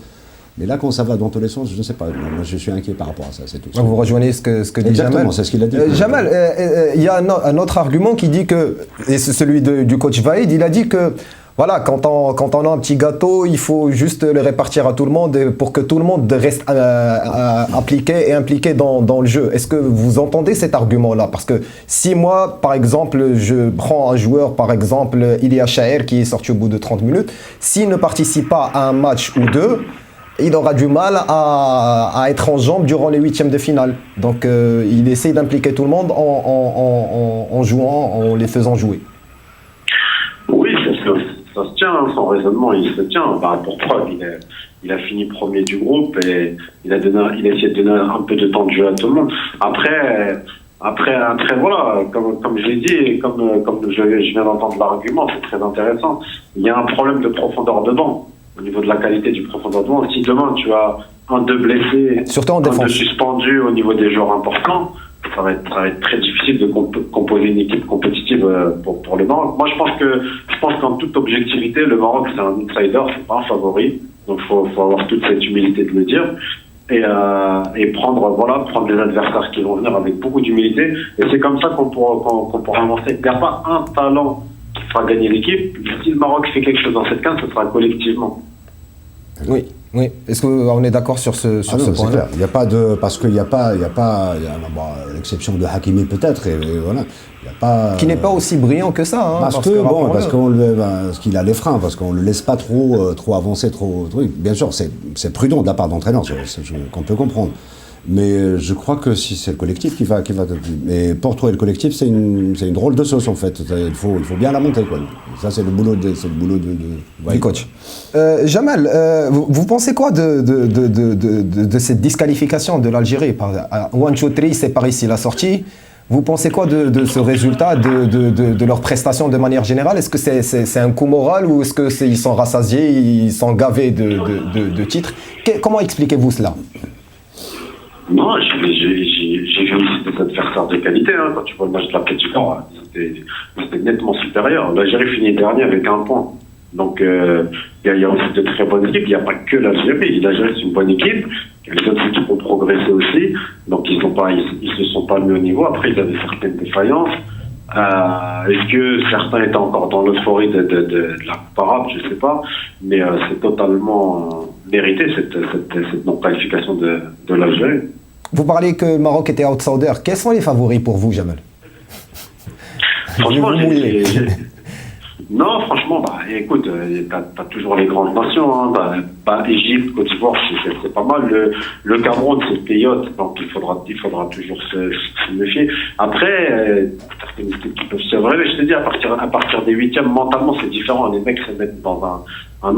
Mais là, quand ça va dans tous les sens, je ne sais pas. Moi, je suis inquiet par rapport à ça, c'est tout. Vous rejoignez ce que dit Exactement, Jamal. c'est ce qu'il a dit. Jamal, il y a un autre argument qui dit que, et c'est celui du coach Vaïd, il a dit que, voilà, quand on a un petit gâteau, il faut juste le répartir à tout le monde pour que tout le monde reste impliqué dans le jeu. Est-ce que vous entendez cet argument-là? Parce que si moi, par exemple, je prends un joueur, par exemple, Ilia Chaher, qui est sorti au bout de 30 minutes, s'il ne participe pas à un match ou deux, il aura du mal à être en jambes durant les 8e de finale. Donc il essaie d'impliquer tout le monde en jouant, en les faisant jouer. Oui, ça se tient, son raisonnement, il se tient. Pour preuve, il a fini premier du groupe et il a essayé de donner un peu de temps de jeu à tout le monde. Après voilà, comme je l'ai dit, et comme je viens d'entendre l'argument, c'est très intéressant. Il y a un problème de profondeur de banc. Au niveau de la qualité du profondeur de banc, si demain tu as un de blessé, surtout en un défense, de suspendu au niveau des joueurs importants, ça va être très difficile de composer une équipe compétitive pour le Maroc. Moi, je pense qu'en toute objectivité, le Maroc c'est un outsider, c'est pas un favori, donc faut avoir toute cette humilité de le dire et prendre les adversaires qui vont venir avec beaucoup d'humilité. Et c'est comme ça qu'on pourra avancer. Il n'y a pas un talent qui fera gagner l'équipe. Si le Maroc fait quelque chose dans cette case, ce sera collectivement. Oui. Est-ce qu'on est d'accord sur ce point-là? Il n'y a pas de... Parce qu'il n'y a pas... l'exception de Hakimi peut-être, et voilà. Il y a pas, qui n'est pas aussi brillant que ça. Hein, parce qu'il a les freins, parce qu'on ne le laisse pas trop avancer, trop... Bien sûr, c'est prudent de la part d'entraîneur, qu'on peut comprendre. Mais je crois que si c'est le collectif qui va. Mais pour trouver le collectif, c'est une drôle de sauce en fait. Il faut bien la monter quoi. Ça c'est le boulot du coach. Jamal, vous pensez quoi de cette disqualification de l'Algérie? One Choutri, c'est par ici la sortie. Vous pensez quoi de ce résultat, de leur prestation de manière générale? Est-ce que c'est un coup moral ou est-ce qu'ils sont rassasiés, ils sont gavés de titres? Comment expliquez-vous cela? Non, j'ai vu aussi des adversaires de qualité. Quand tu vois le match de la Côte d'Ivoire, c'était nettement supérieur. L'Algérie finit dernier avec 1 point. Donc, il y a aussi de très bonnes équipes. Il n'y a pas que l'Algérie. L'Algérie, c'est une bonne équipe. Les autres équipes ont progressé aussi. Donc, ils ne se sont pas mis au niveau. Après, ils avaient certaines défaillances. Est-ce que certains étaient encore dans l'euphorie de la Coupe arabe? Je sais pas, mais c'est totalement mérité cette non-qualification de l'Algérie. Vous parliez que le Maroc était outsider. Quels sont les favoris pour vous, Jamal? Franchement, non, franchement, écoute, t'as toujours les grandes nations, Égypte, Côte d'Ivoire, c'est pas mal. Le Cameroun, c'est le pays hôte, donc il faudra toujours se méfier. Après, certaines équipes qui peuvent se relever, je te dis, à partir des huitièmes, mentalement, c'est différent. Les mecs se mettent dans une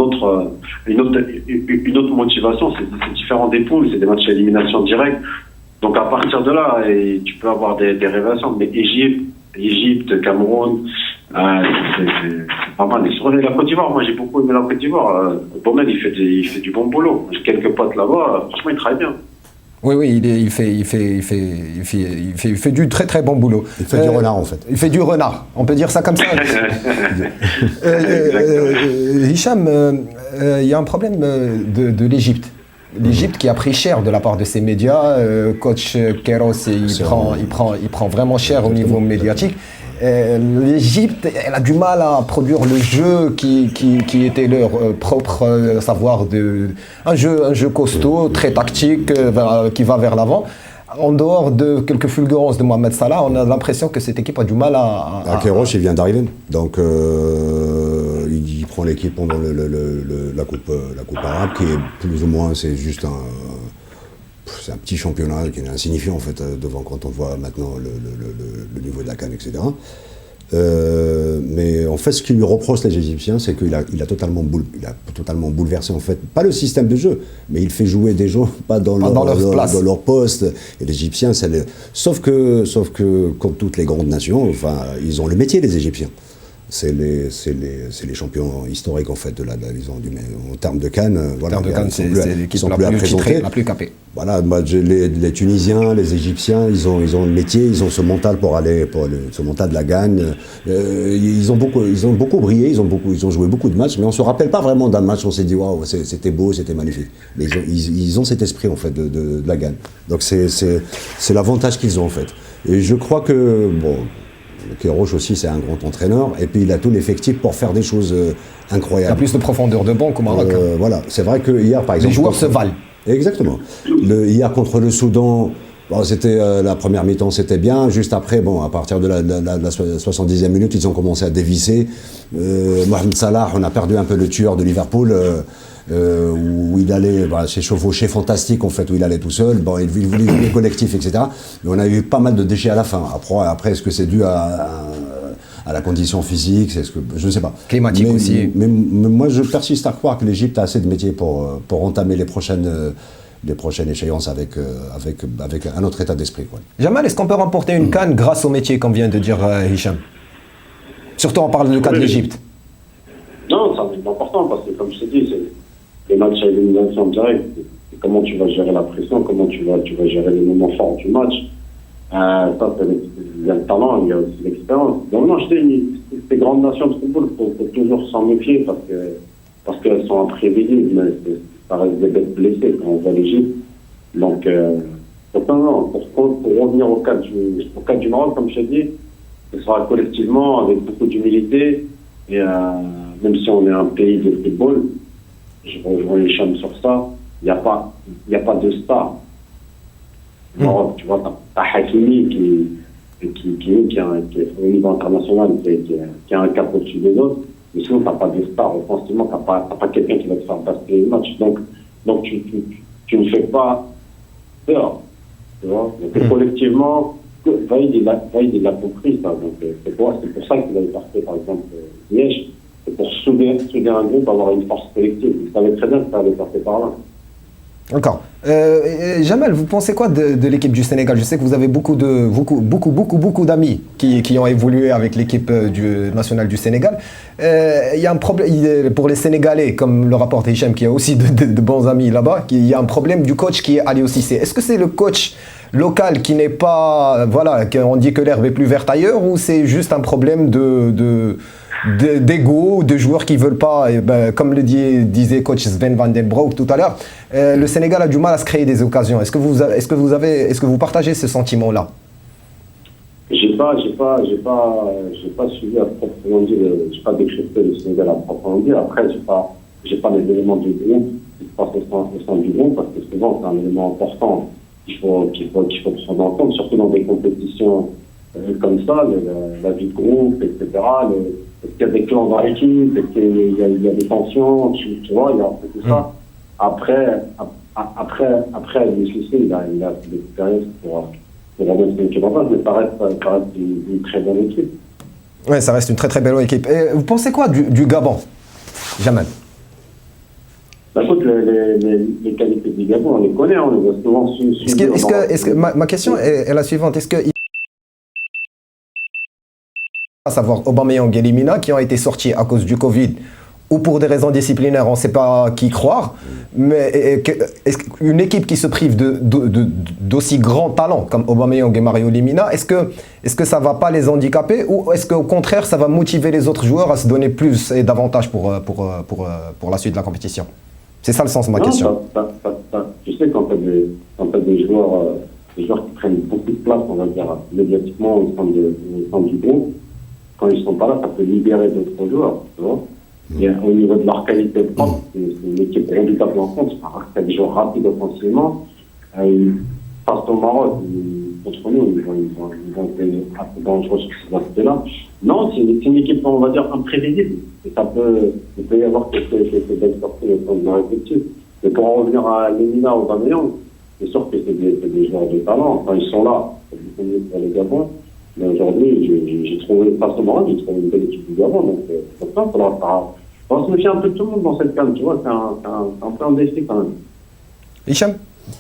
autre motivation, c'est différent des poules, c'est des matchs à élimination directe. Donc à partir de là, tu peux avoir des révélations, mais Égypte, Cameroun, c'est pas mal. Et la Côte d'Ivoire, moi j'ai beaucoup aimé la Côte d'Ivoire. Boumel, il fait du bon boulot. J'ai quelques potes là-bas, franchement il travaille bien. Oui, il fait du très très bon boulot. Il fait du renard en fait. Il fait du renard, on peut dire ça comme ça. Hicham, il y a un problème de l'Égypte. L'Égypte qui a pris cher de la part de ses médias. Coach Queiroz, il prend vraiment cher au niveau médiatique. L'Égypte, elle a du mal à produire le jeu qui était leur propre savoir un jeu costaud, très tactique, qui va vers l'avant. En dehors de quelques fulgurances de Mohamed Salah, on a l'impression que cette équipe a du mal à Queiroz, il vient d'arriver, donc il prend l'équipe pendant la coupe arabe, qui est plus ou moins, c'est juste c'est un petit championnat qui est insignifiant en fait devant quand on voit maintenant le niveau de la CAN, etc. Mais en fait, ce qui lui reproche les Égyptiens, c'est qu'il a totalement bouleversé en fait, pas le système de jeu, mais il fait jouer des gens pas dans leur poste. Et les Égyptiens, sauf que comme toutes les grandes nations, enfin, ils ont le métier, les Égyptiens. C'est les champions historiques en fait en termes de CAN. Voilà, c'est l'équipe la plus capée. Voilà, les Tunisiens, les Égyptiens, ils ont le métier, ils ont ce mental ce mental de la gagne. Ils ont beaucoup brillé, ils ont joué beaucoup de matchs, mais on se rappelle pas vraiment d'un match où on s'est dit waouh, c'était beau, c'était magnifique. Mais ils ont cet esprit en fait de la gagne. Donc c'est l'avantage qu'ils ont en fait. Et je crois que Queiroz aussi, c'est un grand entraîneur, et puis il a tout l'effectif pour faire des choses incroyables. Il y a plus de profondeur de banc qu'au Maroc. Voilà, c'est vrai que hier, par exemple... Les joueurs se valent. Exactement. Hier, contre le Soudan, c'était la première mi-temps, c'était bien. Juste après, à partir de la 70e minute, ils ont commencé à dévisser. Mohamed Salah, on a perdu un peu le tueur de Liverpool, où il allait, c'est chevauché fantastique en fait, où il allait tout seul, il voulait jouer collectif, etc. Mais on a eu pas mal de déchets à la fin. Après est-ce que c'est dû à la condition physique, je ne sais pas. Climatique aussi. Mais moi je persiste à croire que l'Égypte a assez de métiers pour entamer les prochaines échéances avec un autre état d'esprit, quoi. Jamal, est-ce qu'on peut remporter une CAN grâce au métier, comme vient de dire Hicham? Surtout on parle du cas de l'Égypte. Non, c'est important parce que comme je te dis, c'est les matchs à élimination directe. Comment tu vas gérer la pression, comment tu vas gérer les moments forts du match. Ça, il y a le talent, il y a aussi l'expérience. Donc non, je dis, ces grandes nations de football, il faut toujours s'en méfier parce qu'elles sont imprévisibles, mais ça reste des bêtes blessées quand on voit l'Égypte. Donc, pour revenir au cas du Maroc, comme je t'ai dit, ce sera collectivement, avec beaucoup d'humilité, et même si on est un pays de football, je rejoins les chams sur ça, il n'y a pas de star. Au Maroc, tu vois, t'as Hakimi qui est au niveau international, qui a un cap au-dessus des autres, mais sinon t'as pas de star. Offensivement, t'as pas quelqu'un qui va te faire basculer le match. Donc tu ne fais pas peur. Tu vois, donc collectivement, Vaïd il l'a compris, ça. Donc c'est pour ça qu'il avait parti, par exemple, Liège. C'est pour souder un groupe, avoir une force collective. Il savait très bien que ça allait passer par là. D'accord. Jamal, vous pensez quoi de l'équipe du Sénégal? Je sais que vous avez beaucoup d'amis qui ont évolué avec l'équipe nationale du Sénégal. Il y a un problème pour les Sénégalais, comme le rapporte Hicham, qui a aussi de bons amis là-bas. Il y a un problème du coach qui est Aliou Cissé. Est-ce que c'est le coach local qui n'est pas, on dit que l'herbe est plus verte ailleurs, ou c'est juste un problème d'ego, de joueurs qui ne veulent pas, comme le disait coach Sven van den Broek tout à l'heure, le Sénégal a du mal à se créer des occasions. Est-ce que vous partagez ce sentiment-là? J'ai pas suivi à proprement dire, j'ai pas décrypté le Sénégal à proprement dire. Après, j'ai pas les éléments du groupe qui se passent au sein du groupe, parce que souvent, c'est un élément important qu'il faut prendre en compte, surtout dans des compétitions comme ça, la vie de groupe, etc. Est-ce qu'il y a des clans dans l'équipe, est-ce qu'il y a des tensions, tu vois, il y a un peu tout ça. Après, l'UCC, il a assez d'expérience pour remettre une équipe en place, mais ça reste une très bonne équipe. Oui, ça reste une très très belle équipe. Et vous pensez quoi du Gabon, Jamal? Bah, écoute, les qualités du Gabon, on les connaît, on les a souvent suivies. Ma question est la suivante. Est-ce que, à savoir Aubameyang et Lemina, qui ont été sortis à cause du Covid ou pour des raisons disciplinaires, on ne sait pas qui croire, mais une équipe qui se prive d'aussi grands talents comme Aubameyang et Mario Lemina, est-ce que ça ne va pas les handicaper, ou est-ce qu'au contraire ça va motiver les autres joueurs à se donner plus et davantage pour la suite de la compétition? C'est ça le sens de ma question. Tu sais, quand tu as des joueurs qui prennent beaucoup de place, on va dire, médiatiquement au sein du groupe, quand ils ne sont pas là, ça peut libérer d'autres joueurs, tu vois. Et au niveau de leur qualité propre, c'est une équipe redoutable en compte. Il y a des joueurs rapides offensivement. Face au Maroc, contre nous, ils vont être assez dangereux sur ces aspects-là. Non, c'est une équipe, on va dire, imprévisible. Et il peut y avoir quelques belles sorties au sein de leur effectif. Mais pour en revenir à Lemina ou Aubameyang, c'est sûr que c'est des joueurs de talent. Enfin, ils sont là. C'est disponible pour les Gabon. Mais aujourd'hui, j'ai trouvé, face au Maroc, j'ai trouvé une belle équipe du Gabon. Donc, c'est ça, il faudra se méfier un peu de tout le monde dans cette canne, tu vois. C'est un peu un défi quand même. Hicham,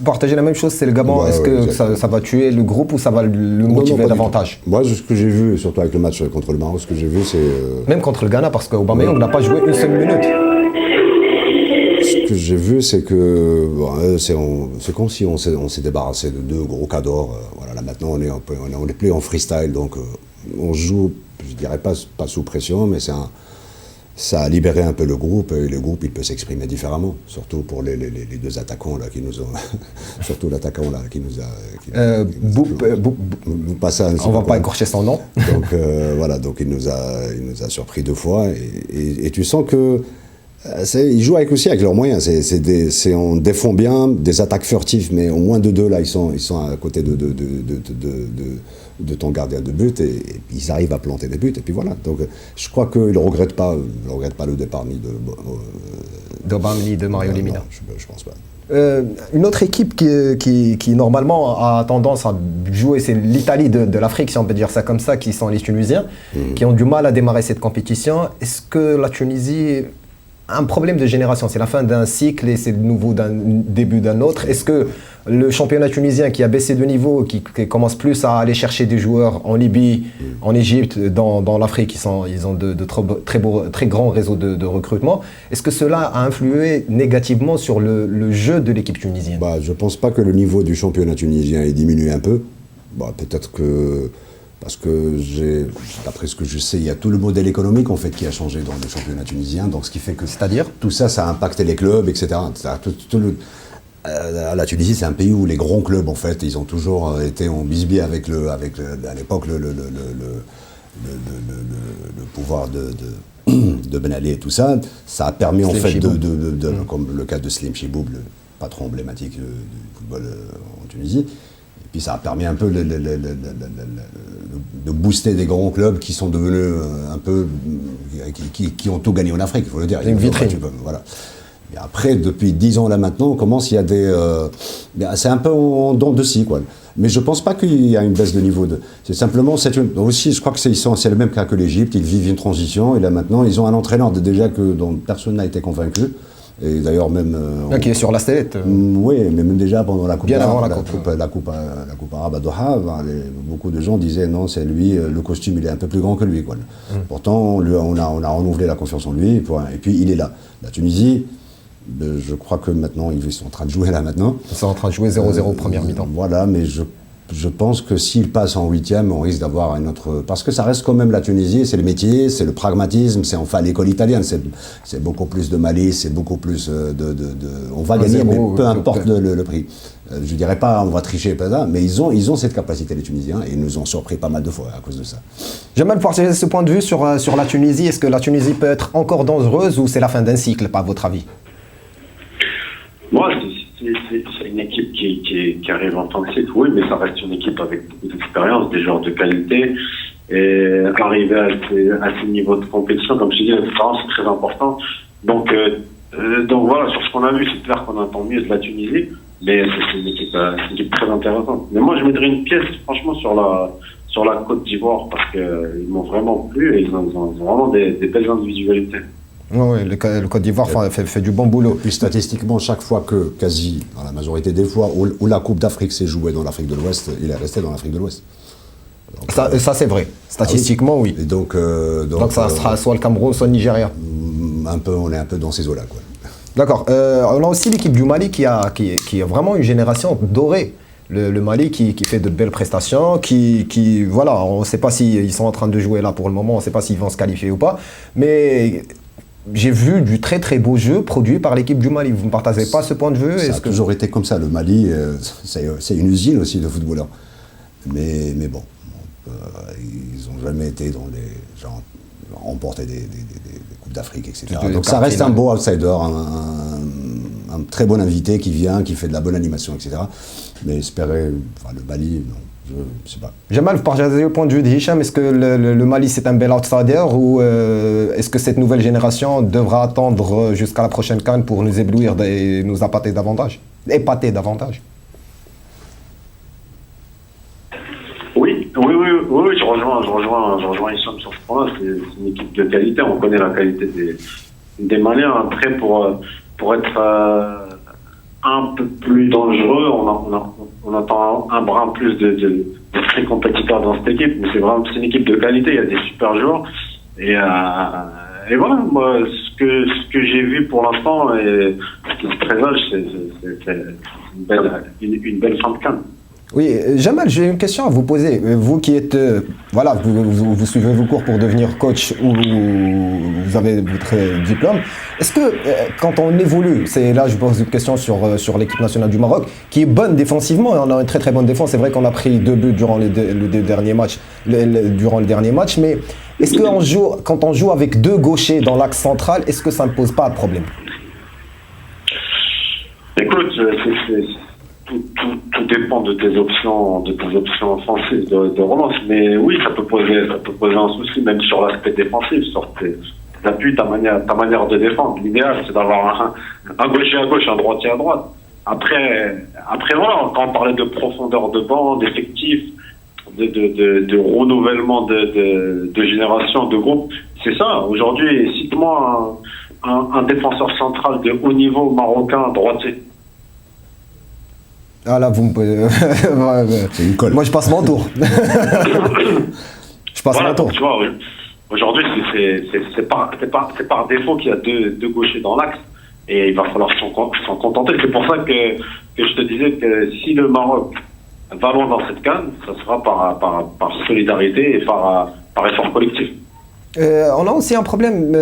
partager la même chose, c'est le Gabon. Ouais, est-ce que ça va tuer le groupe ou ça va le motiver davantage? Moi, ce que j'ai vu, surtout avec le match contre le Maroc, ce que j'ai vu, c'est... Même contre le Ghana, parce qu'Aubameyang n'a pas joué une seule minute. Ce que j'ai vu, c'est que c'est comme si on s'est débarrassé de deux gros cadors. Voilà, là maintenant, on est plus en freestyle, donc on joue, je dirais pas sous pression, mais ça a libéré un peu le groupe, et le groupe il peut s'exprimer différemment, surtout pour les deux attaquants là qui nous ont, surtout l'attaquant là qui nous a, on va pas écorcher son nom. Donc voilà, donc il nous a surpris deux fois, et tu sens que ils jouent aussi avec leurs moyens. On défend bien, des attaques furtives, mais au moins de deux là, ils sont à côté de ton gardien de but, et ils arrivent à planter des buts, et puis voilà. Donc je crois qu'ils ne regrettent pas le départ ni d'Aubameyang ni de Mario Lemina. Je pense pas. Une autre équipe qui normalement a tendance à jouer, c'est l'Italie de l'Afrique, si on peut dire ça comme ça, qui sont les Tunisiens, qui ont du mal à démarrer cette compétition. Est-ce que la Tunisie a un problème de génération? C'est la fin d'un cycle et c'est le nouveau début d'un autre. Est-ce que le championnat tunisien qui a baissé de niveau, qui commence plus à aller chercher des joueurs en Libye, en Égypte, dans l'Afrique, ils ont de très grands réseaux de recrutement, est-ce que cela a influé négativement sur le jeu de l'équipe tunisienne? Je ne pense pas que le niveau du championnat tunisien ait diminué un peu. Peut-être que... Parce que d'après ce que je sais, il y a tout le modèle économique en fait qui a changé dans le championnat tunisien. Donc ce qui fait que, c'est-à-dire, tout ça, ça a impacté les clubs, etc. La Tunisie, c'est un pays où les grands clubs, en fait, ils ont toujours été en bisbille avec à l'époque le pouvoir de Ben Ali et tout ça. Ça a permis en fait comme le cas de Slim Chiboub, le patron emblématique du football en Tunisie. Et puis ça a permis un peu de booster des grands clubs qui sont devenus un peu... qui ont tout gagné en Afrique, il faut le dire. Une vitrine. Voilà. Et après, depuis 10 ans là maintenant, on commence, il y a des... c'est un peu en dents de scie, quoi. Mais je ne pense pas qu'il y a une baisse de niveau. C'est simplement... aussi, je crois que c'est le même cas que l'Égypte. Ils vivent une transition, et là maintenant, ils ont un entraîneur dont personne n'a été convaincu. Et d'ailleurs même... qui est sur la sellette. Oui, mais même déjà pendant la Coupe Bien arabe, avant la coupe arabe à Doha, beaucoup de gens disaient non, c'est lui, le costume il est un peu plus grand que lui, quoi. Pourtant, on a renouvelé la confiance en lui, et puis il est là. La Tunisie, je crois que maintenant, ils sont en train de jouer là maintenant. Ils sont en train de jouer 0-0 première mi-temps. Voilà, mais je pense que s'il passe en 8e, on risque d'avoir un autre... Parce que ça reste quand même la Tunisie, c'est le métier, c'est le pragmatisme, c'est enfin l'école italienne, c'est beaucoup plus de malice, c'est beaucoup plus on va gagner, mais peu importe le prix. Je ne dirais pas on va tricher, mais ils ont cette capacité, les Tunisiens, et ils nous ont surpris pas mal de fois à cause de ça. J'aimerais partager ce point de vue sur la Tunisie. Est-ce que la Tunisie peut être encore dangereuse ou c'est la fin d'un cycle, par votre avis? Moi, c'est une équipe qui arrive en tant que cycle, oui, mais ça reste une équipe avec beaucoup d'expérience, des joueurs de qualité. Et arriver à ce niveau de compétition, comme je dis, l'expérience c'est très important. Donc voilà, sur ce qu'on a vu, c'est clair qu'on attend mieux de la Tunisie, mais c'est une équipe très intéressante. Mais moi, je mettrais une pièce, franchement, sur la Côte d'Ivoire, parce qu'ils m'ont vraiment plu et ils ont vraiment des belles individualités. Oui, le Côte d'Ivoire fait du bon boulot. Et puis statistiquement, chaque fois que, quasi dans la majorité des fois, où la Coupe d'Afrique s'est jouée dans l'Afrique de l'Ouest, il est resté dans l'Afrique de l'Ouest. Donc, ça c'est vrai. Statistiquement, oui. Et donc ça sera soit le Cameroun, soit le Nigeria. On est un peu dans ces eaux-là, quoi. D'accord. On a aussi l'équipe du Mali qui a vraiment une génération dorée. Le Mali qui fait de belles prestations, voilà, on ne sait pas s'ils sont en train de jouer là pour le moment, on ne sait pas s'ils vont se qualifier ou pas, mais j'ai vu du très très beau jeu produit par l'équipe du Mali. Vous ne partagez pas ce point de vue? Ça a toujours été comme ça. Le Mali, c'est une usine aussi de footballeurs. Mais bon, ils n'ont jamais été dans les... genre, remporter des Coupes d'Afrique, etc. Donc ça reste un beau outsider, un très bon invité qui vient, qui fait de la bonne animation, etc. Mais espérer, le Mali, non. Je ne sais pas. Jamal, vous partagez le point de vue de Hicham. Est-ce que le Mali c'est un bel outsider ou est-ce que cette nouvelle génération devra attendre jusqu'à la prochaine CAN pour nous éblouir et nous épater davantage? Oui, je rejoins Hicham sur ce point-là. C'est une équipe de qualité. On connaît la qualité des Maliens. Après, pour être un peu plus dangereux, on attend un brin plus de très compétiteurs dans cette équipe, mais c'est une équipe de qualité, il y a des super joueurs, et voilà, moi, ce que j'ai vu pour l'instant, et ce qui se présage, c'est une belle fin de CAN. Oui, Jamal, j'ai une question à vous poser. Vous qui êtes, vous suivez vos cours pour devenir coach ou vous avez votre diplôme, est-ce que quand on évolue, là je pose une question sur l'équipe nationale du Maroc, qui est bonne défensivement, on a une très très bonne défense, c'est vrai qu'on a pris 2 buts durant le dernier match, mais est-ce que quand on joue avec 2 gauchers dans l'axe central, est-ce que ça ne pose pas de problème? Écoute, tout dépend de tes options offensives de relance. Mais oui, ça peut poser un souci, même sur l'aspect défensif, sur tes appuis, ta manière de défendre. L'idéal, c'est d'avoir un gaucher à gauche, un droitier à droite. Après, voilà, quand on parlait de profondeur de banc, d'effectifs, de renouvellement de génération, de groupe, c'est ça. Aujourd'hui, cite-moi un défenseur central de haut niveau marocain droitier. Ah là, vous me posez... C'est une colle. Moi, je passe mon tour. Mon tour. Tu vois, aujourd'hui, c'est par défaut qu'il y a deux gauchers dans l'axe. Et il va falloir s'en contenter. C'est pour ça que je te disais que si le Maroc va loin dans cette CAN, ça sera par solidarité et par effort collectif. On a aussi un problème,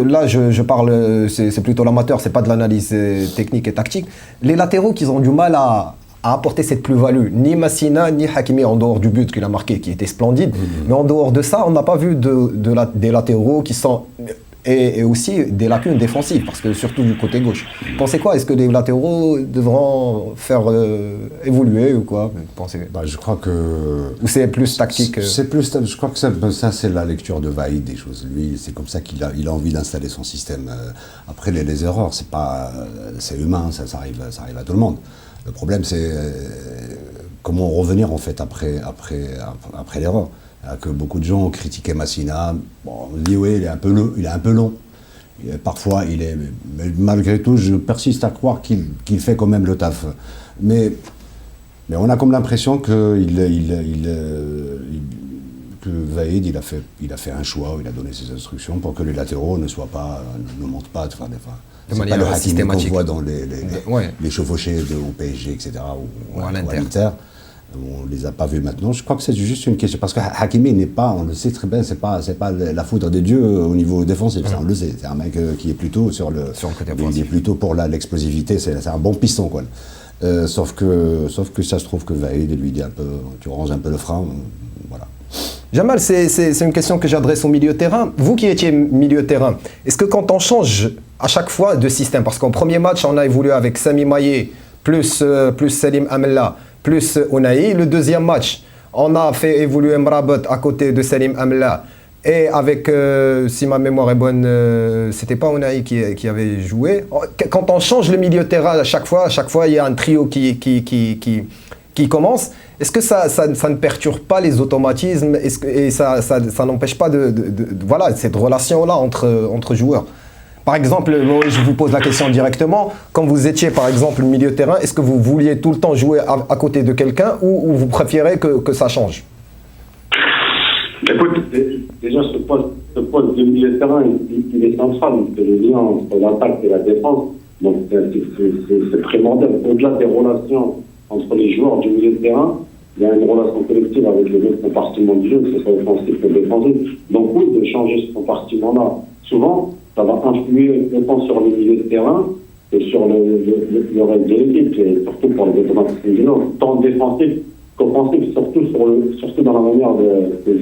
là je parle, c'est plutôt l'amateur, c'est pas de l'analyse technique et tactique. Les latéraux qui ont du mal à apporter cette plus-value, ni Massina ni Hakimi, en dehors du but qu'il a marqué qui était splendide, mais en dehors de ça on n'a pas vu des latéraux qui sont et aussi des lacunes défensives, parce que surtout du côté gauche. Vous pensez quoi? Est-ce que les latéraux devront faire évoluer ou quoi? Je crois que... Ou c'est plus tactique? Je crois que ça c'est la lecture de Vaïd des choses. Lui, c'est comme ça qu'il a envie d'installer son système. Après, les erreurs, c'est humain, ça arrive à tout le monde. Le problème, c'est comment revenir en fait après l'erreur. Que beaucoup de gens ont critiqué Massina. Bon, on dit oui, il est un peu long. Parfois, mais malgré tout, je persiste à croire qu'il fait quand même le taf. Mais on a comme l'impression que Vaïd, il a fait un choix, il a donné ses instructions pour que les latéraux ne montent pas. C'est pas le Hakimi qu'on voit dans les chevauchés au PSG, etc. ou à l'Inter. On les a pas vus maintenant. Je crois que c'est juste une question. Parce que Hakimi n'est pas, on le sait très bien, c'est pas la foudre des dieux au niveau défensif. Ça, on le sait. C'est un mec qui est plutôt sur le côté offensif. Il est plutôt pour l'explosivité. C'est un bon piston, quoi. Sauf que ça se trouve que Vaïd lui dit un peu, tu ranges un peu le frein. Voilà. Jamal, c'est une question que j'adresse au milieu de terrain. Vous qui étiez milieu de terrain, est-ce que quand on change à chaque fois de système, parce qu'en premier match, on a évolué avec Sami Maye, plus Salim Amella, plus Ounahi. Le deuxième match, on a fait évoluer Mrabat à côté de Salim Amella. Et avec, si ma mémoire est bonne, c'était pas Ounahi qui avait joué. Quand on change le milieu de terrain à chaque fois, il y a un trio qui commence. Est-ce que ça ne perturbe pas les automatismes et ça n'empêche pas voilà, cette relation-là entre joueurs? Par exemple, je vous pose la question directement, quand vous étiez par exemple milieu de terrain, est-ce que vous vouliez tout le temps jouer à côté de quelqu'un ou vous préférez que ça change? Écoute, déjà ce poste de milieu de terrain, il est central, c'est le lien entre l'attaque et la défense, donc c'est primordial. Au-delà des relations entre les joueurs du milieu de terrain, il y a une relation collective avec les autres compartiments du jeu, que ce soit offensif ou défensif. Donc oui, de changer ce compartiment-là, souvent, ça va influer autant sur le milieu de terrain que sur le reste de l'équipe, et surtout pour les automatismes du jeu, tant défensif qu'offensif, surtout dans la manière de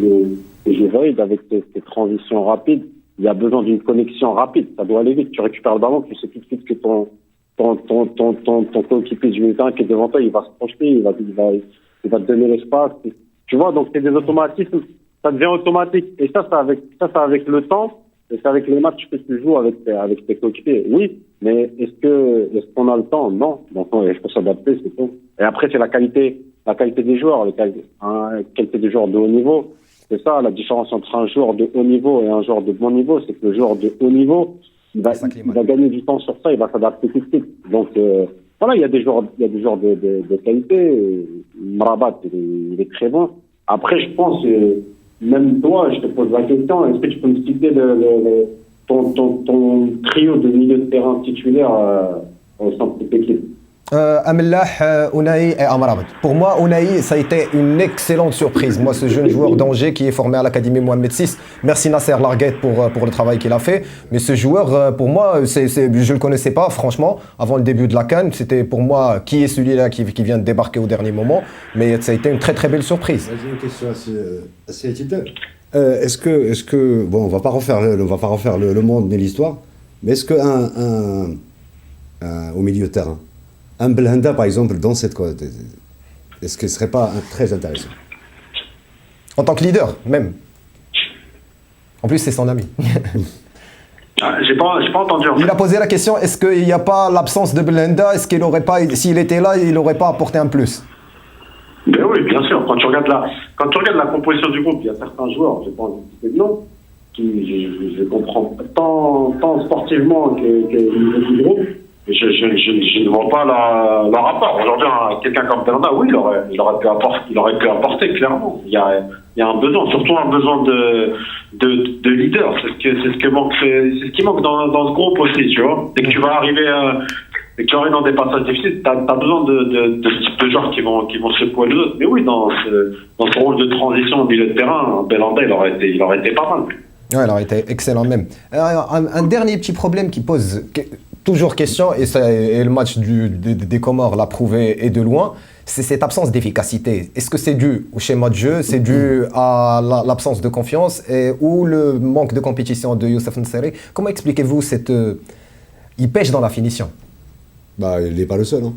jouer Vaïd, avec ces transitions rapides. Il y a besoin d'une connexion rapide, ça doit aller vite. Tu récupères le ballon, tu sais tout de suite que ton coéquipier du milieu de terrain qui est devant toi, il va se projeter, il va te donner l'espace. Tu vois, donc c'est des automatismes, ça devient automatique. Et ça avec le temps, et c'est avec les matchs que tu joues avec tes coéquipiers. Oui, mais est-ce qu'on a le temps? Non. Donc il faut s'adapter, c'est tout. Et après, c'est la qualité des joueurs, la qualité des joueurs de haut niveau. C'est ça, la différence entre un joueur de haut niveau et un joueur de bon niveau, c'est que le joueur de haut niveau, il va gagner du temps sur ça, il va s'adapter tout de suite. Donc, voilà, il y a des joueurs de qualité. Mrabat, il est très bon. Après, je pense, même toi, je te pose la question, est-ce que tu peux me citer ton trio de milieu de terrain titulaire au sein de cette équipe? Amellah, Ounahi et Amrabat. Pour moi, Ounahi, ça a été une excellente surprise. Moi, ce jeune joueur d'Angers qui est formé à l'Académie Mohamed VI, merci Nasser Larguette pour le travail qu'il a fait. Mais ce joueur, pour moi, je ne le connaissais pas, franchement, avant le début de la CAN. C'était pour moi, qui est celui-là qui vient de débarquer au dernier moment. Mais ça a été une très très belle surprise. J'ai une question assez éthique. Est-ce que, bon, on va pas refaire le monde ni l'histoire, mais est-ce que au milieu de terrain, un Belhanda, par exemple, dans cette côte, est-ce que ce serait pas très intéressant? En tant que leader, même. En plus, c'est son ami. J'ai pas entendu. En fait. Il a posé la question, est-ce qu'il n'y a pas l'absence de Belhanda? Est-ce qu'il n'aurait pas, s'il était là, il n'aurait pas apporté un plus? Ben oui, bien sûr. Quand tu regardes la composition du groupe, il y a certains joueurs, j'ai pas envie de citer de nom, qui je comprends tant sportivement que niveau du groupe. Je ne vois pas le rapport. Aujourd'hui, quelqu'un comme Belhanda, oui, il aurait pu apporter clairement. Il y a un besoin, surtout un besoin de leader. C'est ce qui manque dans ce groupe aussi, tu vois. Dès que tu vas arriver dans des passages difficiles, t'as besoin de ce type de joueurs qui vont secouer les autres. Mais oui, dans ce rôle de transition au milieu de terrain, Belhanda, il aurait été pas mal. Ouais, il aurait été excellent même. Un dernier petit problème qui pose toujours question, et le match des Comores l'a prouvé et de loin, c'est cette absence d'efficacité. Est-ce que c'est dû au schéma de jeu, c'est dû à l'absence de confiance ou le manque de compétition de Youssef N'Sery? Comment expliquez-vous il pêche dans la finition? Bah, il n'est pas le seul. Hein.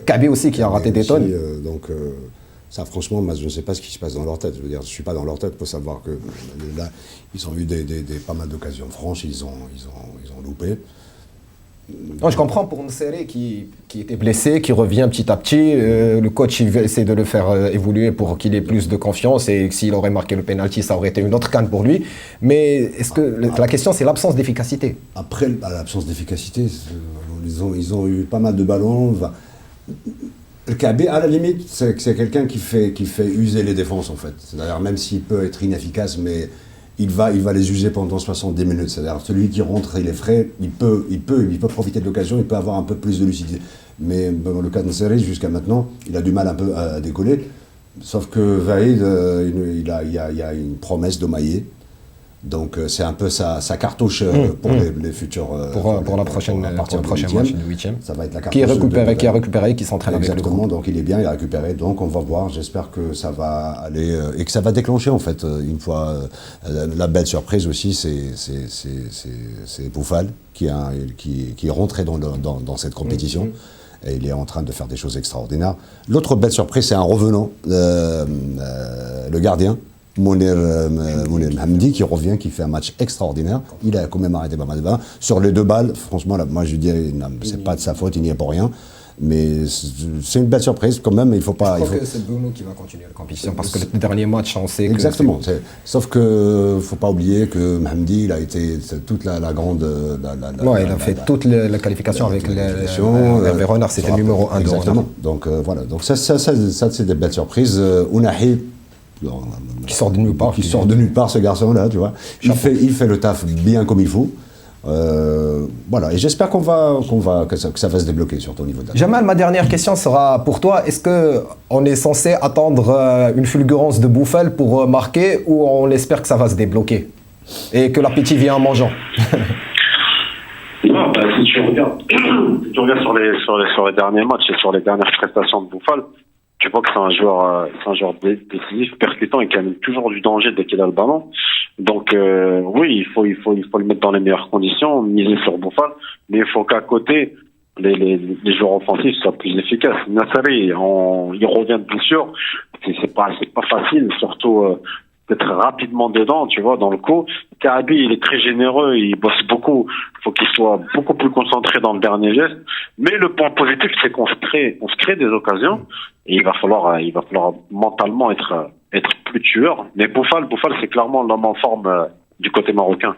Kaby aussi qui a raté des tonnes. Ça, franchement, je ne sais pas ce qui se passe dans leur tête. Je veux dire, je ne suis pas dans leur tête pour savoir que là, ils ont eu pas mal d'occasions franches, ils ont loupé. Non, je comprends pour N'Sery qui était blessé, qui revient petit à petit. Le coach il essaie de le faire évoluer pour qu'il ait plus de confiance et s'il aurait marqué le penalty, ça aurait été une autre canne pour lui. Mais est-ce que la question, c'est l'absence d'efficacité? Après, l'absence d'efficacité, ils ont eu pas mal de ballons. Le Kaby, à la limite, c'est quelqu'un qui fait user les défenses, en fait. C'est-à-dire, même s'il peut être inefficace, mais il va les user pendant 70 minutes. C'est-à-dire, celui qui rentre, il est frais, il peut profiter de l'occasion, il peut avoir un peu plus de lucidité. Mais bon, le cas de Nseri, jusqu'à maintenant, il a du mal un peu à décoller. Sauf que Vaïd, il y a une promesse de Maillet. Donc c'est un peu sa cartouche pour les futurs... pour la prochaine partie pour le prochain match du 8e. Ça va être la Qui est récupéré, qui s'entraîne avec le groupe. Exactement, donc il est bien, il a récupéré. Donc on va voir, j'espère que ça va aller... et que ça va déclencher en fait, une fois... la belle surprise aussi, c'est Boufal qui est rentré dans cette compétition. Et il est en train de faire des choses extraordinaires. L'autre belle surprise, c'est un revenant, le gardien, Mounir Mohamdi, qui revient, qui fait un match extraordinaire. Il a quand même arrêté Bamada. Sur les 2 balles, franchement, là, moi je dis, c'est pas de sa faute, il n'y est pour rien. Mais c'est une belle surprise quand même, il faut pas... Je crois que c'est Bruno qui va continuer la compétition, parce que le dernier match, on sait que... Exactement. Sauf que faut pas oublier que Mohamdi, il a été toute la grande... il a fait toute la qualification avec Hervé Renard, c'était le numéro 1 de Renard. Exactement. Donc voilà, donc ça c'est des belles surprises. Ounahi, qui sort de nulle part. Qui sort de nulle part, ce garçon-là, tu vois. Il fait le taf bien comme il faut. Voilà, et j'espère que ça va se débloquer, surtout au niveau de la... Jamal, ma dernière question sera pour toi. Est-ce qu'on est censé attendre une fulgurance de Boufal pour marquer, ou on espère que ça va se débloquer et que l'appétit vient en mangeant? Non, si tu regardes sur les derniers matchs et sur les dernières prestations de Boufal, tu vois que c'est un joueur décisif, percutant et qui amène toujours du danger dès qu'il a le ballon. Donc oui, il faut le mettre dans les meilleures conditions, miser sur Boufal, mais il faut qu'à côté les joueurs offensifs soient plus efficaces. Nassari, il revient de blessure, c'est pas facile, surtout d'être rapidement dedans, tu vois, dans le coup. Kaabi, il est très généreux, il bosse beaucoup. Il faut qu'il soit beaucoup plus concentré dans le dernier geste. Mais le point positif, c'est qu'on se crée des occasions. Et il va falloir mentalement être plus tueur. Mais Boufal, c'est clairement l'homme en forme du côté marocain.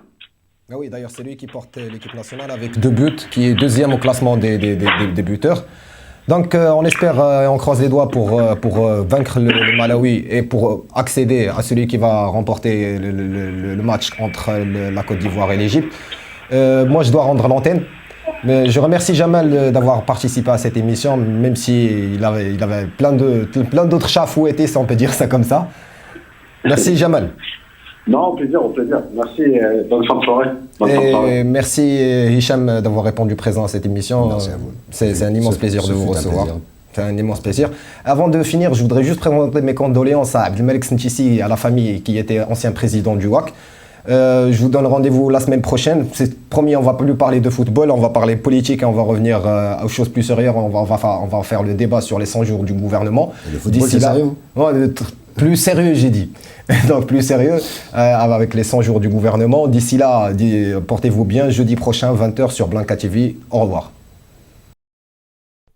Ah oui, d'ailleurs, c'est lui qui porte l'équipe nationale avec 2 buts, qui est 2e au classement des buteurs. Donc on espère, on croise les doigts pour vaincre le Malawi et pour accéder à celui qui va remporter le match entre la Côte d'Ivoire et l'Égypte. Moi, je dois rendre l'antenne. Mais je remercie Jamal d'avoir participé à cette émission, même s'il avait plein d'autres chats fouettés, si on peut dire ça comme ça. Merci Jamal. Non, au plaisir. Merci, bonne fin de soirée. Merci Hicham d'avoir répondu présent à cette émission. Merci à vous. C'est un immense plaisir de vous recevoir. C'est un immense plaisir. Avant de finir, je voudrais juste présenter mes condoléances à Abdelmalek Snchissi et à la famille qui était ancien président du WAC. Je vous donne rendez-vous la semaine prochaine. C'est promis, on ne va plus parler de football, on va parler politique et on va revenir aux choses plus sérieuses. On va faire le débat sur les 100 jours du gouvernement. Et le football, c'est sérieux? Plus sérieux, j'ai dit. Donc plus sérieux, avec les 100 jours du gouvernement. D'ici là, portez-vous bien. Jeudi prochain, 20h sur Blanka TV. Au revoir.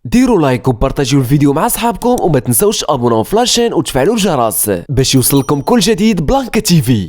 ديروا لايك وبارطاجيو الفيديو مع اصحابكم وما تنسوش ابوناو في لاشين وتفعلوا الجرس باش يوصلكم كل جديد بلانكا تيفي.